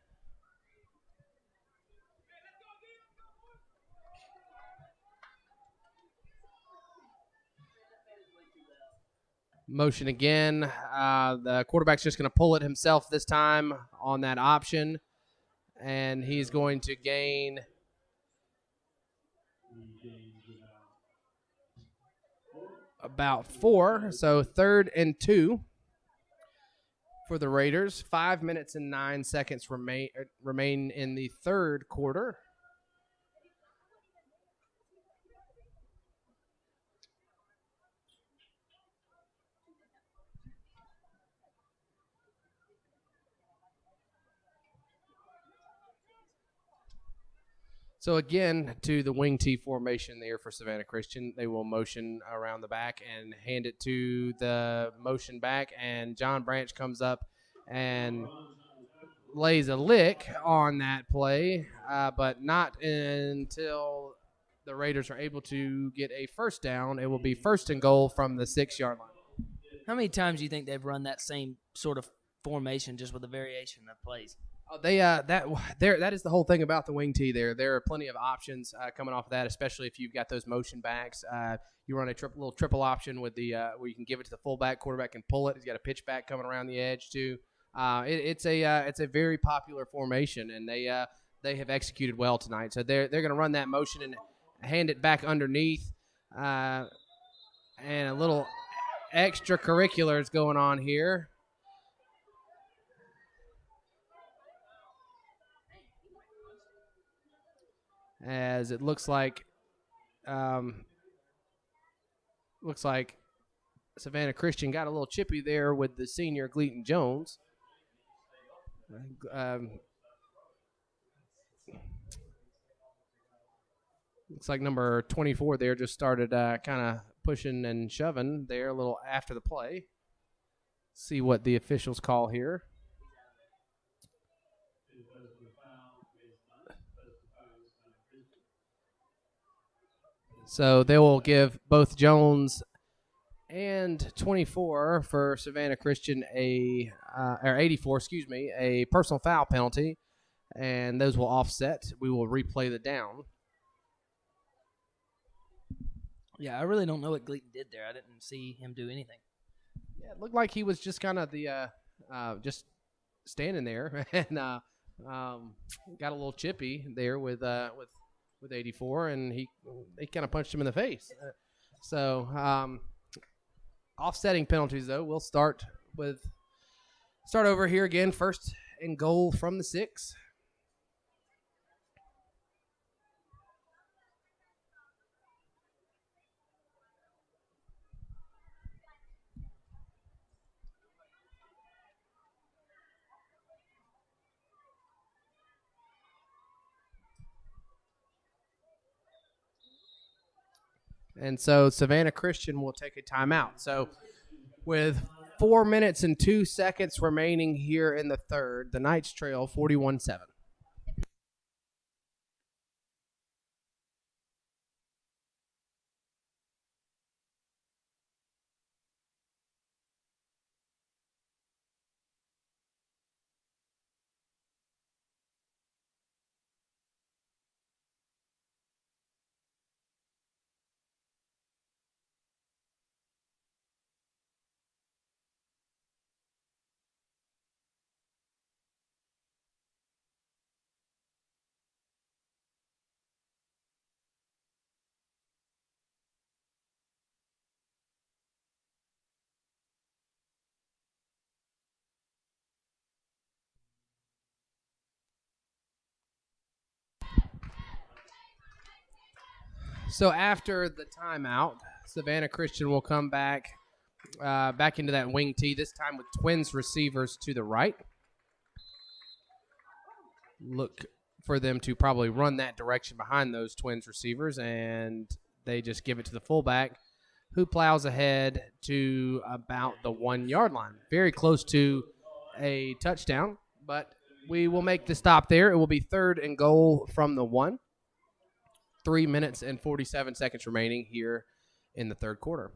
Motion again. The quarterback's just going to pull it himself this time on that option, and he's going to gain about 4. So 3rd and 2 for the Raiders. 5 minutes and 9 seconds remain in the third quarter. So again, to the wing T formation there for Savannah Christian. They will motion around the back and hand it to the motion back, and John Branch comes up and lays a lick on that play, but not until the Raiders are able to get a first down. It will be 1st and goal from the 6-yard line. How many times do you think they've run that same sort of formation just with a variation of plays? Oh, that is the whole thing about the wing T. There are plenty of options coming off of that, especially if you've got those motion backs. You run a little triple option with the where you can give it to the fullback, quarterback can pull it. He's got a pitch back coming around the edge too. It's a very popular formation, and they have executed well tonight. So they're going to run that motion and hand it back underneath, and a little extracurricular is going on here. As it looks like Savannah Christian got a little chippy there with the senior Gleaton Jones. Looks like number 24 there just started kind of pushing and shoving there a little after the play. See what the officials call here. So they will give both Jones and 24 for Savannah Christian or 84, a personal foul penalty, and those will offset. We will replay the down. Yeah, I really don't know what Gleaton did there. I didn't see him do anything. Yeah, it looked like he was just kind of just standing there and got a little chippy there with 84, and he kind of punched him in the face. So offsetting penalties, though, we'll start over here again. 1st and goal from the 6. And so Savannah Christian will take a timeout. So with 4 minutes and 2 seconds remaining here in the third, the Knights trail 41-7. So after the timeout, Savannah Christian will come back into that wing tee, this time with Twins receivers to the right. Look for them to probably run that direction behind those Twins receivers, and they just give it to the fullback, who plows ahead to about the 1-yard line. Very close to a touchdown, but we will make the stop there. It will be 3rd and goal from the 1. 3 minutes and 47 seconds remaining here in the third quarter.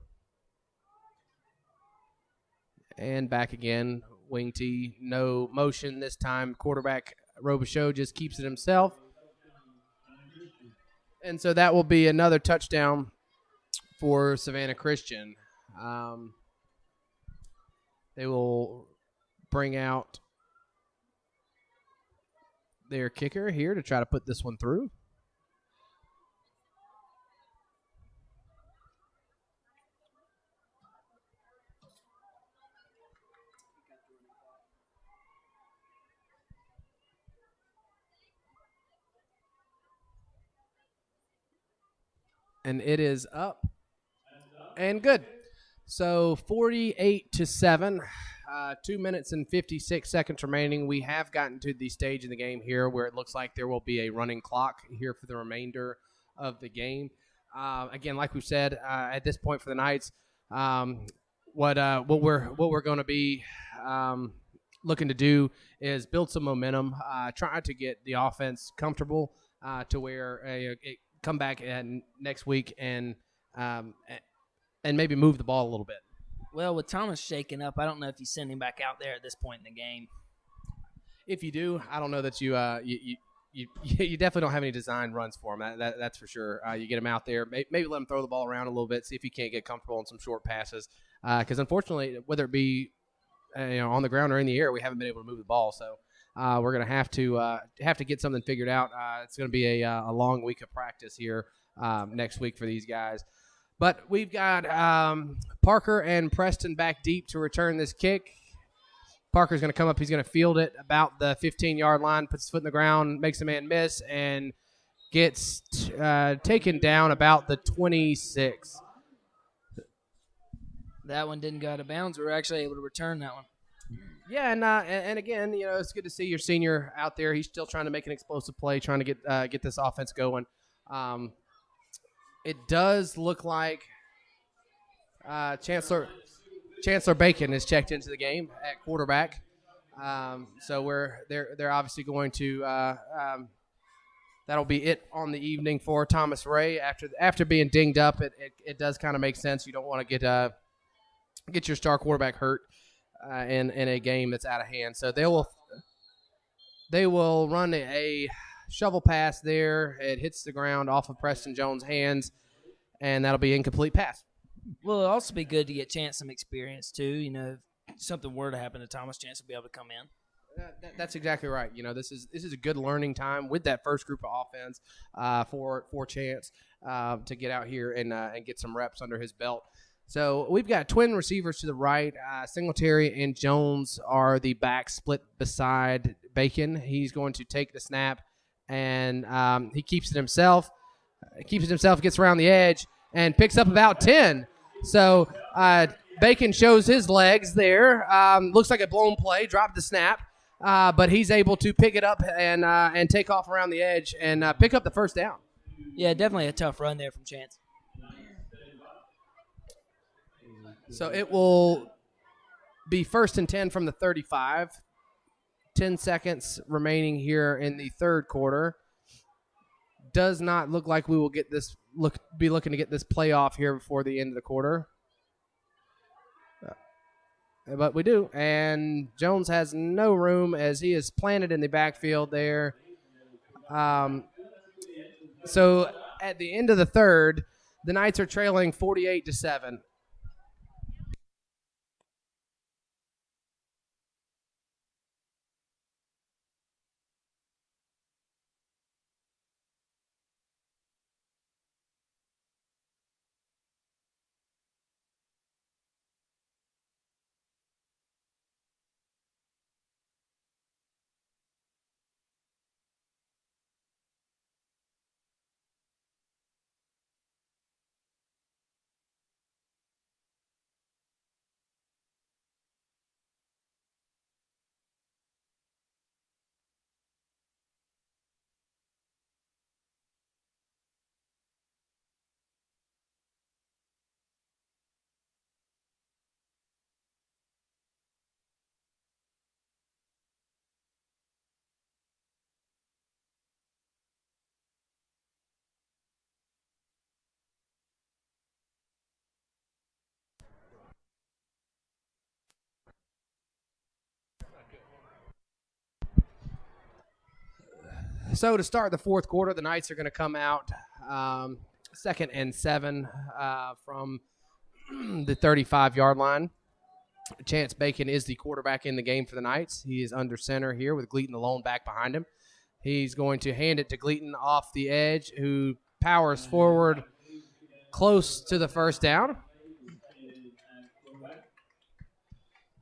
And back again, wing T, no motion this time. Quarterback Robichaud just keeps it himself. And so that will be another touchdown for Savannah Christian. They will bring out their kicker here to try to put this one through. And it is up and good. So 48-7, 2 minutes and 56 seconds remaining. We have gotten to the stage in the game here where it looks like there will be a running clock here for the remainder of the game. Again, like we've said, at this point for the Knights, what we're going to be looking to do is build some momentum, try to get the offense comfortable to where it come back next week and maybe move the ball a little bit. Well, with Thomas shaking up, I don't know if you send him back out there at this point in the game. If you do, I don't know that you definitely don't have any design runs for him. That's for sure. You get him out there, maybe let him throw the ball around a little bit, see if he can't get comfortable in some short passes. Because unfortunately, whether it be on the ground or in the air, we haven't been able to move the ball. So we're going to have to get something figured out. It's going to be a long week of practice here next week for these guys. But we've got Parker and Preston back deep to return this kick. Parker's going to come up. He's going to field it about the 15-yard line, puts his foot in the ground, makes a man miss, and gets taken down about the 26. That one didn't go out of bounds. We were actually able to return that one. Yeah, and again, it's good to see your senior out there. He's still trying to make an explosive play, trying to get this offense going. It does look like Chancellor Bacon is checked into the game at quarterback. So they're obviously going to that'll be it on the evening for Thomas Ray. After being dinged up, it does kind of make sense. You don't want to get your star quarterback hurt in a game that's out of hand. So they will run a shovel pass there. It hits the ground off of Preston Jones' hands, and that'll be incomplete pass. Well, it'll also be good to get Chance some experience too. If something were to happen to Thomas, Chance will be able to come in. That's exactly right. This is a good learning time with that first group of offense for Chance to get out here and get some reps under his belt. So we've got twin receivers to the right. Singletary and Jones are the back split beside Bacon. He's going to take the snap, and he keeps it himself. Gets around the edge, and picks up about 10. So Bacon shows his legs there. Looks like a blown play, dropped the snap, but he's able to pick it up and take off around the edge and pick up the first down. Yeah, definitely a tough run there from Chance. So it will be 1st and 10 from the 35. 10 seconds remaining here in the third quarter. Does not look like we will be looking to get this playoff here before the end of the quarter. But we do. And Jones has no room as he is planted in the backfield there. So at the end of the third, the Knights are trailing 48-7. So to start the fourth quarter, the Knights are going to come out 2nd and 7 from the 35-yard line. Chance Bacon is the quarterback in the game for the Knights. He is under center here with Gleaton alone back behind him. He's going to hand it to Gleaton off the edge, who powers forward close to the first down.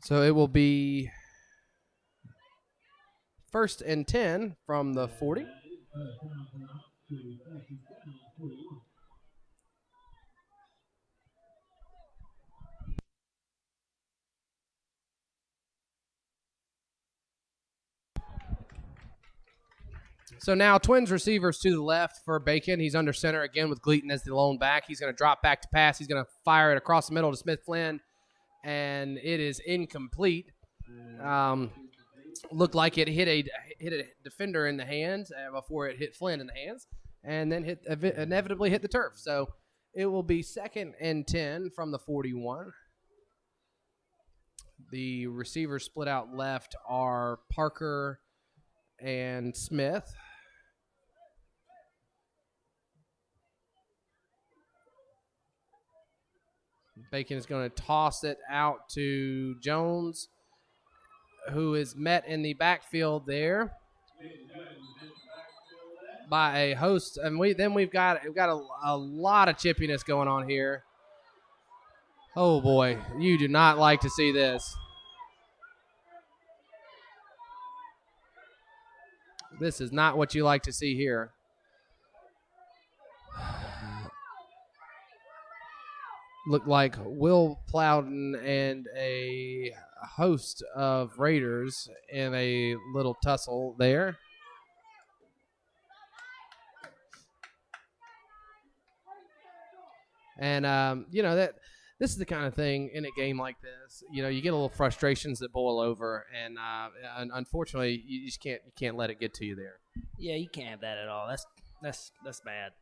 So it will be 1st and 10 from the 40. So now Twins receivers to the left for Bacon. He's under center again with Gleaton as the lone back. He's going to drop back to pass. He's going to fire it across the middle to Smith Flynn, and it is incomplete. Looked like it hit a defender in the hands before it hit Flynn in the hands, and then inevitably hit the turf. So it will be 2nd and 10 from the 41. The receivers split out left are Parker and Smith. Bacon is going to toss it out to Jones, who is met in the backfield there by a host, and we've got a lot of chippiness going on here. Oh boy, you do not like to see this. This is not what you like to see here. Looked like Will Plowden and a host of Raiders in a little tussle there. And, that this is the kind of thing in a game like this. You get a little frustrations that boil over, and unfortunately, you just can't let it get to you there. Yeah, you can't have that at all. That's bad.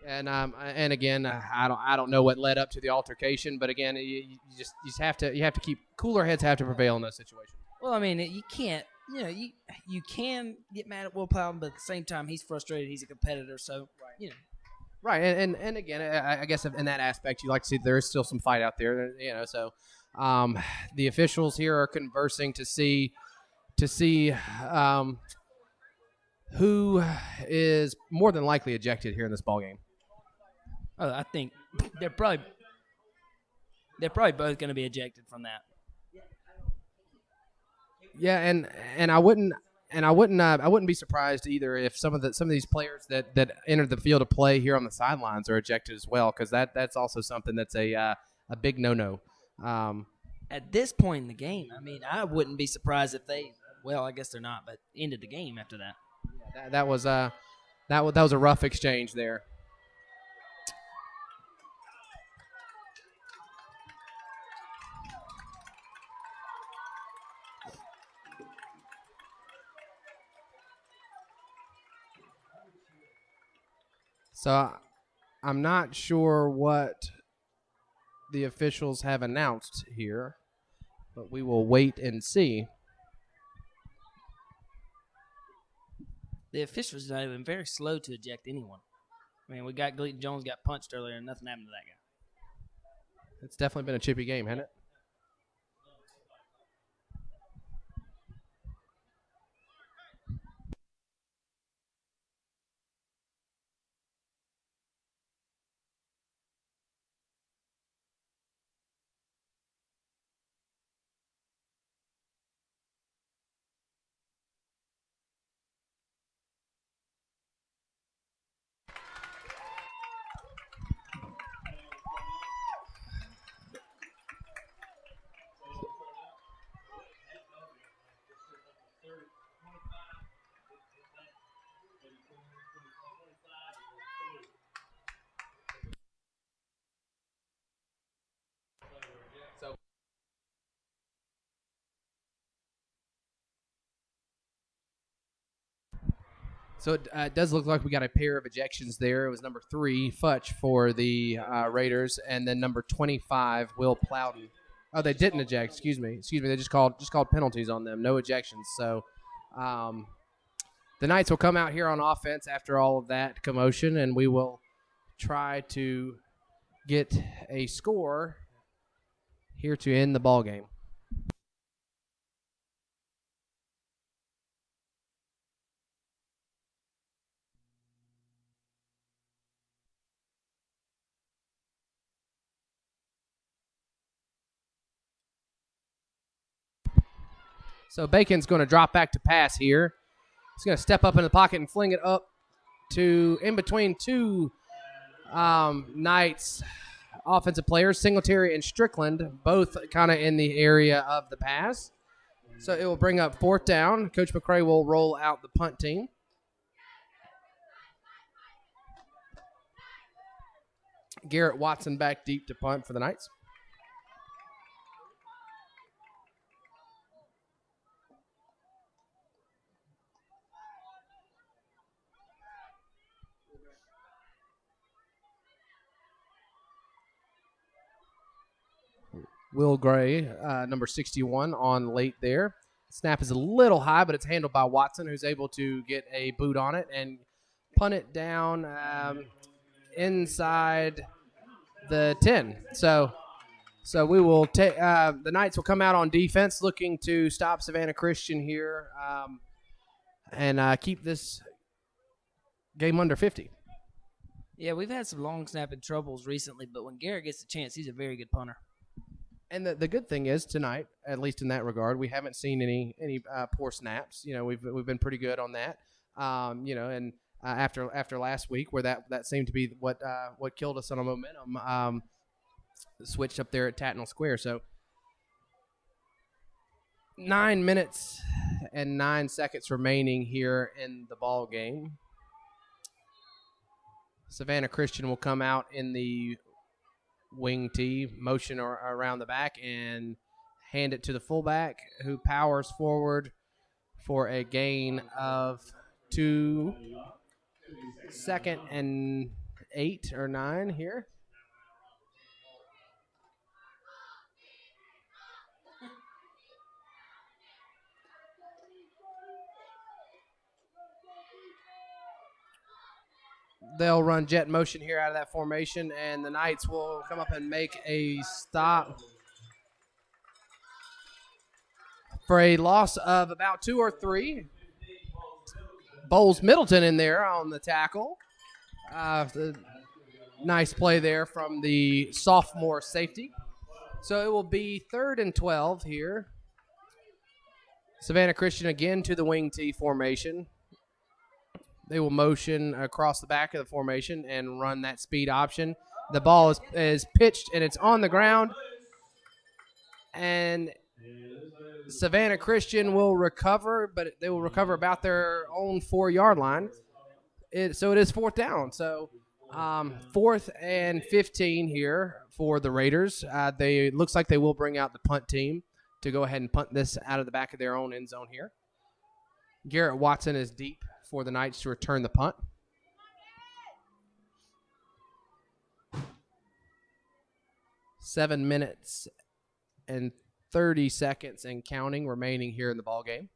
And again, I don't know what led up to the altercation, but again, you have to keep cooler heads have to prevail in those situations. Well, I mean, you can't. You can get mad at Will Plowden, but at the same time, he's frustrated. He's a competitor, so Right, and again, I guess in that aspect, you like to see there is still some fight out there, So, the officials here are conversing to see who is more than likely ejected here in this ballgame. Oh, I think they're probably both going to be ejected from that. Yeah, and I wouldn't be surprised either if some of these players that entered the field of play here on the sidelines are ejected as well, because that's also something that's a big no-no. At this point in the game, I mean, I wouldn't be surprised if they, well, I guess they're not, but ended the game after that. That was a rough exchange there. So I'm not sure what the officials have announced here, but we will wait and see. The officials have been very slow to eject anyone. I mean, we got Gleaton Jones got punched earlier, and nothing happened to that guy. It's definitely been a chippy game, hasn't it? So it does look like we got a pair of ejections there. It was number 3, Futch, for the Raiders, and then number 25, Will Plowden. Oh, they didn't eject. Excuse me. They just called penalties on them. No ejections. So the Knights will come out here on offense after all of that commotion, and we will try to get a score here to end the ball game. So Bacon's going to drop back to pass here. He's going to step up in the pocket and fling it up to in between two Knights offensive players, Singletary and Strickland, both kind of in the area of the pass. So it will bring up 4th down. Coach McCray will roll out the punt team. Garrett Watson back deep to punt for the Knights. Will Gray, number 61, on late there. Snap is a little high, but it's handled by Watson, who's able to get a boot on it and punt it down inside the 10. So we will take the Knights will come out on defense, looking to stop Savannah Christian here and keep this game under 50. Yeah, we've had some long snapping troubles recently, but when Garrett gets a chance, he's a very good punter. And the good thing is tonight, at least in that regard, we haven't seen any poor snaps. You know, we've been pretty good on that. You know, and after last week, where that seemed to be what killed us on a momentum, switched up there at Tatnall Square. So 9 minutes and 9 seconds remaining here in the ball game. Savannah Christian will come out in the wing tee, motion around the back, and hand it to the fullback, who powers forward for a gain of 2 second and 8 or 9 here. They'll run jet motion here out of that formation, and the Knights will come up and make a stop for a loss of about 2 or 3. Bowles Middleton in there on the tackle. Nice play there from the sophomore safety. So it will be 3rd and 12 here. Savannah Christian again to the wing tee formation. They will motion across the back of the formation and run that speed option. The ball is pitched, and it's on the ground. And Savannah Christian will recover, but they will recover about their own 4-yard line. So it is 4th down. So 4th and 15 here for the Raiders. It looks like they will bring out the punt team to go ahead and punt this out of the back of their own end zone here. Garrett Watson is deep for the Knights to return the punt. Seven minutes and 30 seconds and counting remaining here in the ball game.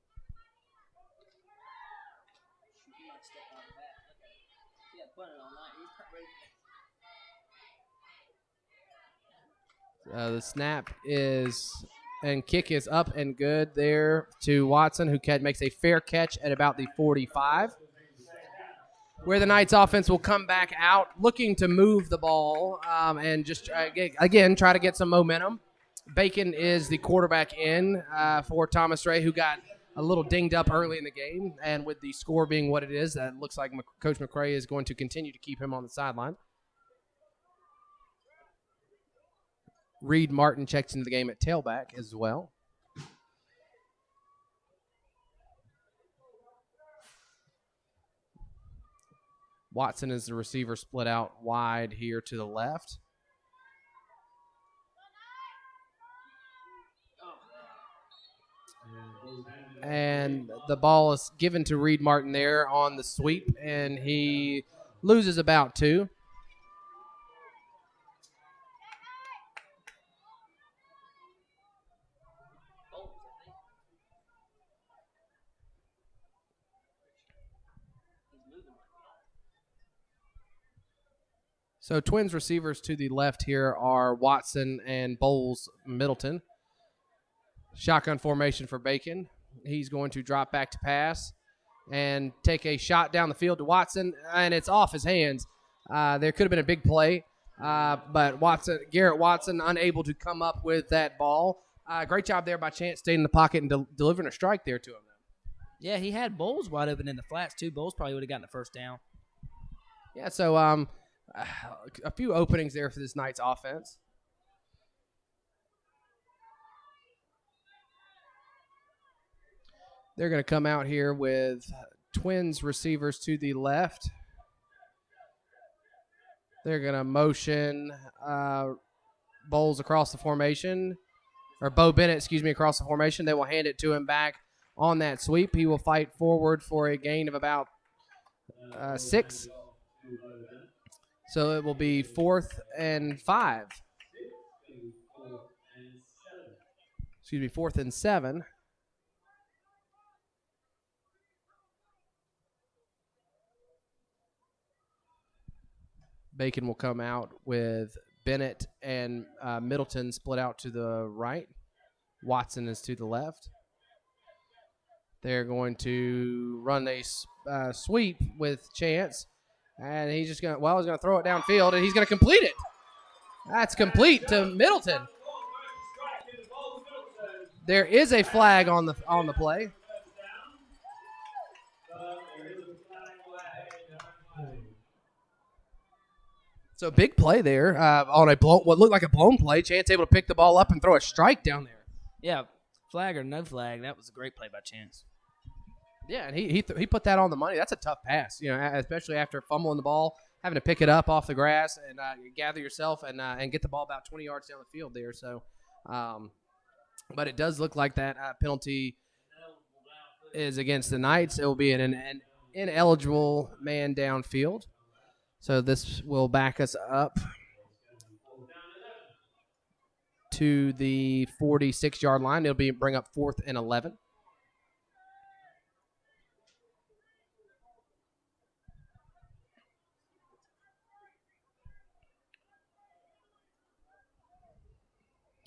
The snap is and kick is up and good there to Watson, who makes a fair catch at about the 45. Where the Knights offense will come back out, looking to move the ball and just, again, try to get some momentum. Bacon is the quarterback in for Thomas Ray, who got a little dinged up early in the game. And with the score being what it is, that looks like Coach McCray is going to continue to keep him on the sideline. Reed Martin checks into the game at tailback as well. Watson is the receiver, split out wide here to the left. And the ball is given to Reed Martin there on the sweep, and he loses about 2. So Twins receivers to the left here are Watson and Bowles Middleton. Shotgun formation for Bacon. He's going to drop back to pass and take a shot down the field to Watson, and it's off his hands. There could have been a big play, but Garrett Watson unable to come up with that ball. Great job there by Chance, staying in the pocket and delivering a strike there to him. Yeah, he had Bowles wide open in the flats, too. Bowles probably would have gotten the first down. Yeah, so a few openings there for this Knights offense. They're going to come out here with Twins receivers to the left. They're going to motion Bowles across the formation, or Bo Bennett, across the formation. They will hand it to him back on that sweep. He will fight forward for a gain of about 6. So it will be 4th and 5. 4th and 7. Bacon will come out with Bennett and Middleton split out to the right. Watson is to the left. They're going to run a sweep with Chance. And he's just going to, he's going to throw it downfield, and he's going to complete it. That's complete to Middleton. There is a flag on the play. So big play there on what looked like a blown play. Chance able to pick the ball up and throw a strike down there. Yeah, flag or no flag, that was a great play by Chance. Yeah, and he put that on the money. That's a tough pass, especially after fumbling the ball, having to pick it up off the grass and gather yourself and get the ball about 20 yards down the field there. So, but it does look like that penalty is against the Knights. It will be an ineligible man downfield. So this will back us up to the 46-yard line. It'll bring up 4th and 11.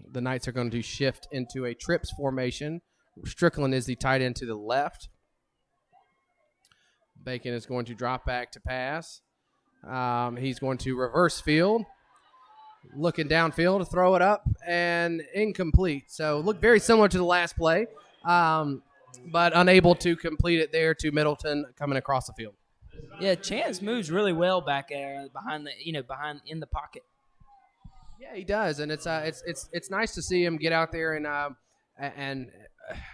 The Knights are going to shift into a trips formation. Strickland is the tight end to the left. Bacon is going to drop back to pass. He's going to reverse field. Looking downfield to throw it up and incomplete. So look very similar to the last play, but unable to complete it there to Middleton coming across the field. Yeah, Chance moves really well back there behind in the pocket. Yeah, he does, and it's nice to see him get out there and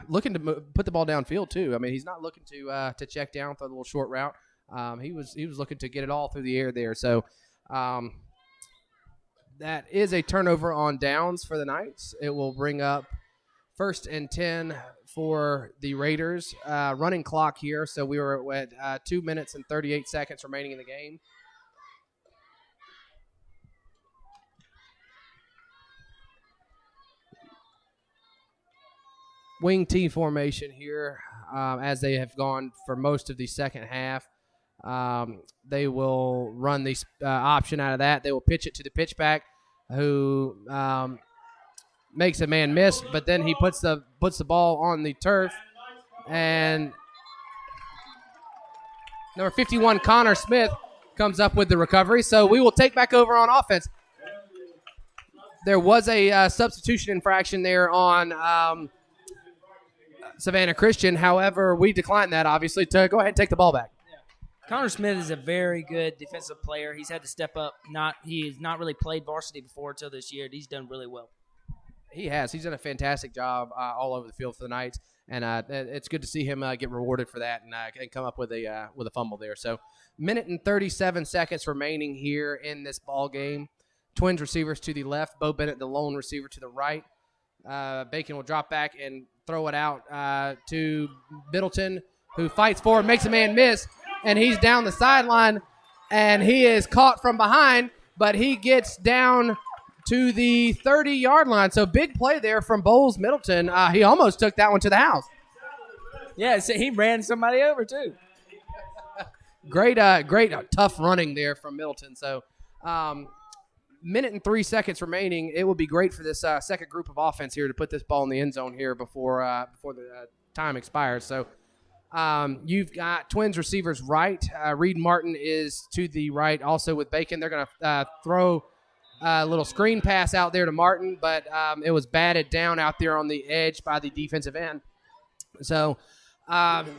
looking to put the ball downfield too. I mean, he's not looking to check down for a little short route. He was looking to get it all through the air there. So that is a turnover on downs for the Knights. It will bring up 1st and 10 for the Raiders. Running clock here, so we were at 2 minutes and 38 seconds remaining in the game. Wing T formation here, as they have gone for most of the second half. They will run the option out of that. They will pitch it to the pitchback, who makes a man miss, but then he puts the ball on the turf, and number 51, Connor Smith, comes up with the recovery. So we will take back over on offense. There was a substitution infraction there on Savannah Christian. However, we declined that, obviously, to go ahead and take the ball back. Connor Smith is a very good defensive player. He's had to step up. He has not really played varsity before until this year. He's done really well. He has. He's done a fantastic job all over the field for the Knights, and it's good to see him get rewarded for that and come up with a fumble there. So, minute and 37 seconds remaining here in this ball game. Twins receivers to the left. Bo Bennett, the lone receiver, to the right. Bacon will drop back and throw it out to Middleton, who fights forward, makes a man miss, and he's down the sideline, and he is caught from behind, but he gets down to the 30-yard line. So big play there from Bowles Middleton. He almost took that one to the house. Yeah, so he ran somebody over too. Great, tough running there from Middleton. So minute and 3 seconds remaining. It will be great for this second group of offense here to put this ball in the end zone here before the time expires. So you've got Twins receivers right. Reed Martin is to the right, also with Bacon. They're going to throw A little screen pass out there to Martin, but it was batted down out there on the edge by the defensive end. So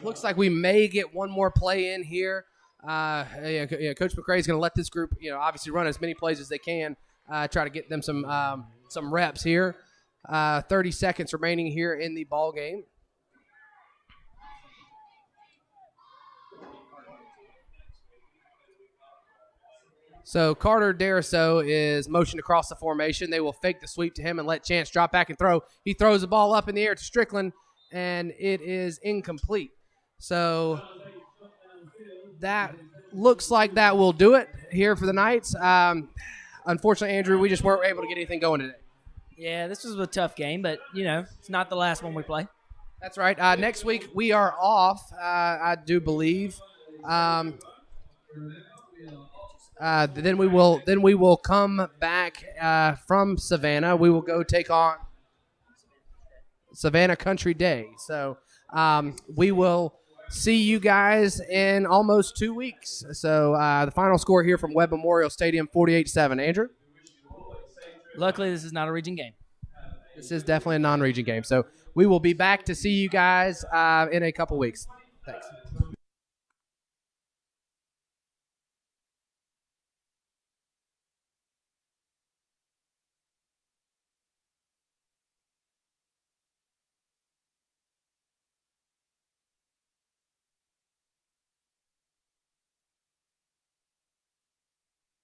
looks like we may get one more play in here. Coach McCray is going to let this group, obviously run as many plays as they can, try to get them some reps here. 30 seconds remaining here in the ball game. So Carter Dariso is motioned across the formation. They will fake the sweep to him and let Chance drop back and throw. He throws the ball up in the air to Strickland, and it is incomplete. So that looks like that will do it here for the Knights. Unfortunately, Andrew, we just weren't able to get anything going today. Yeah, this was a tough game, but, it's not the last one we play. That's right. Next week we are off, I do believe. Then we will come back from Savannah. We will go take on Savannah Country Day. So we will see you guys in almost 2 weeks. So the final score here from Webb Memorial Stadium, 48-7. Andrew? Luckily, this is not a region game. This is definitely a non-region game. So we will be back to see you guys in a couple weeks. Thanks.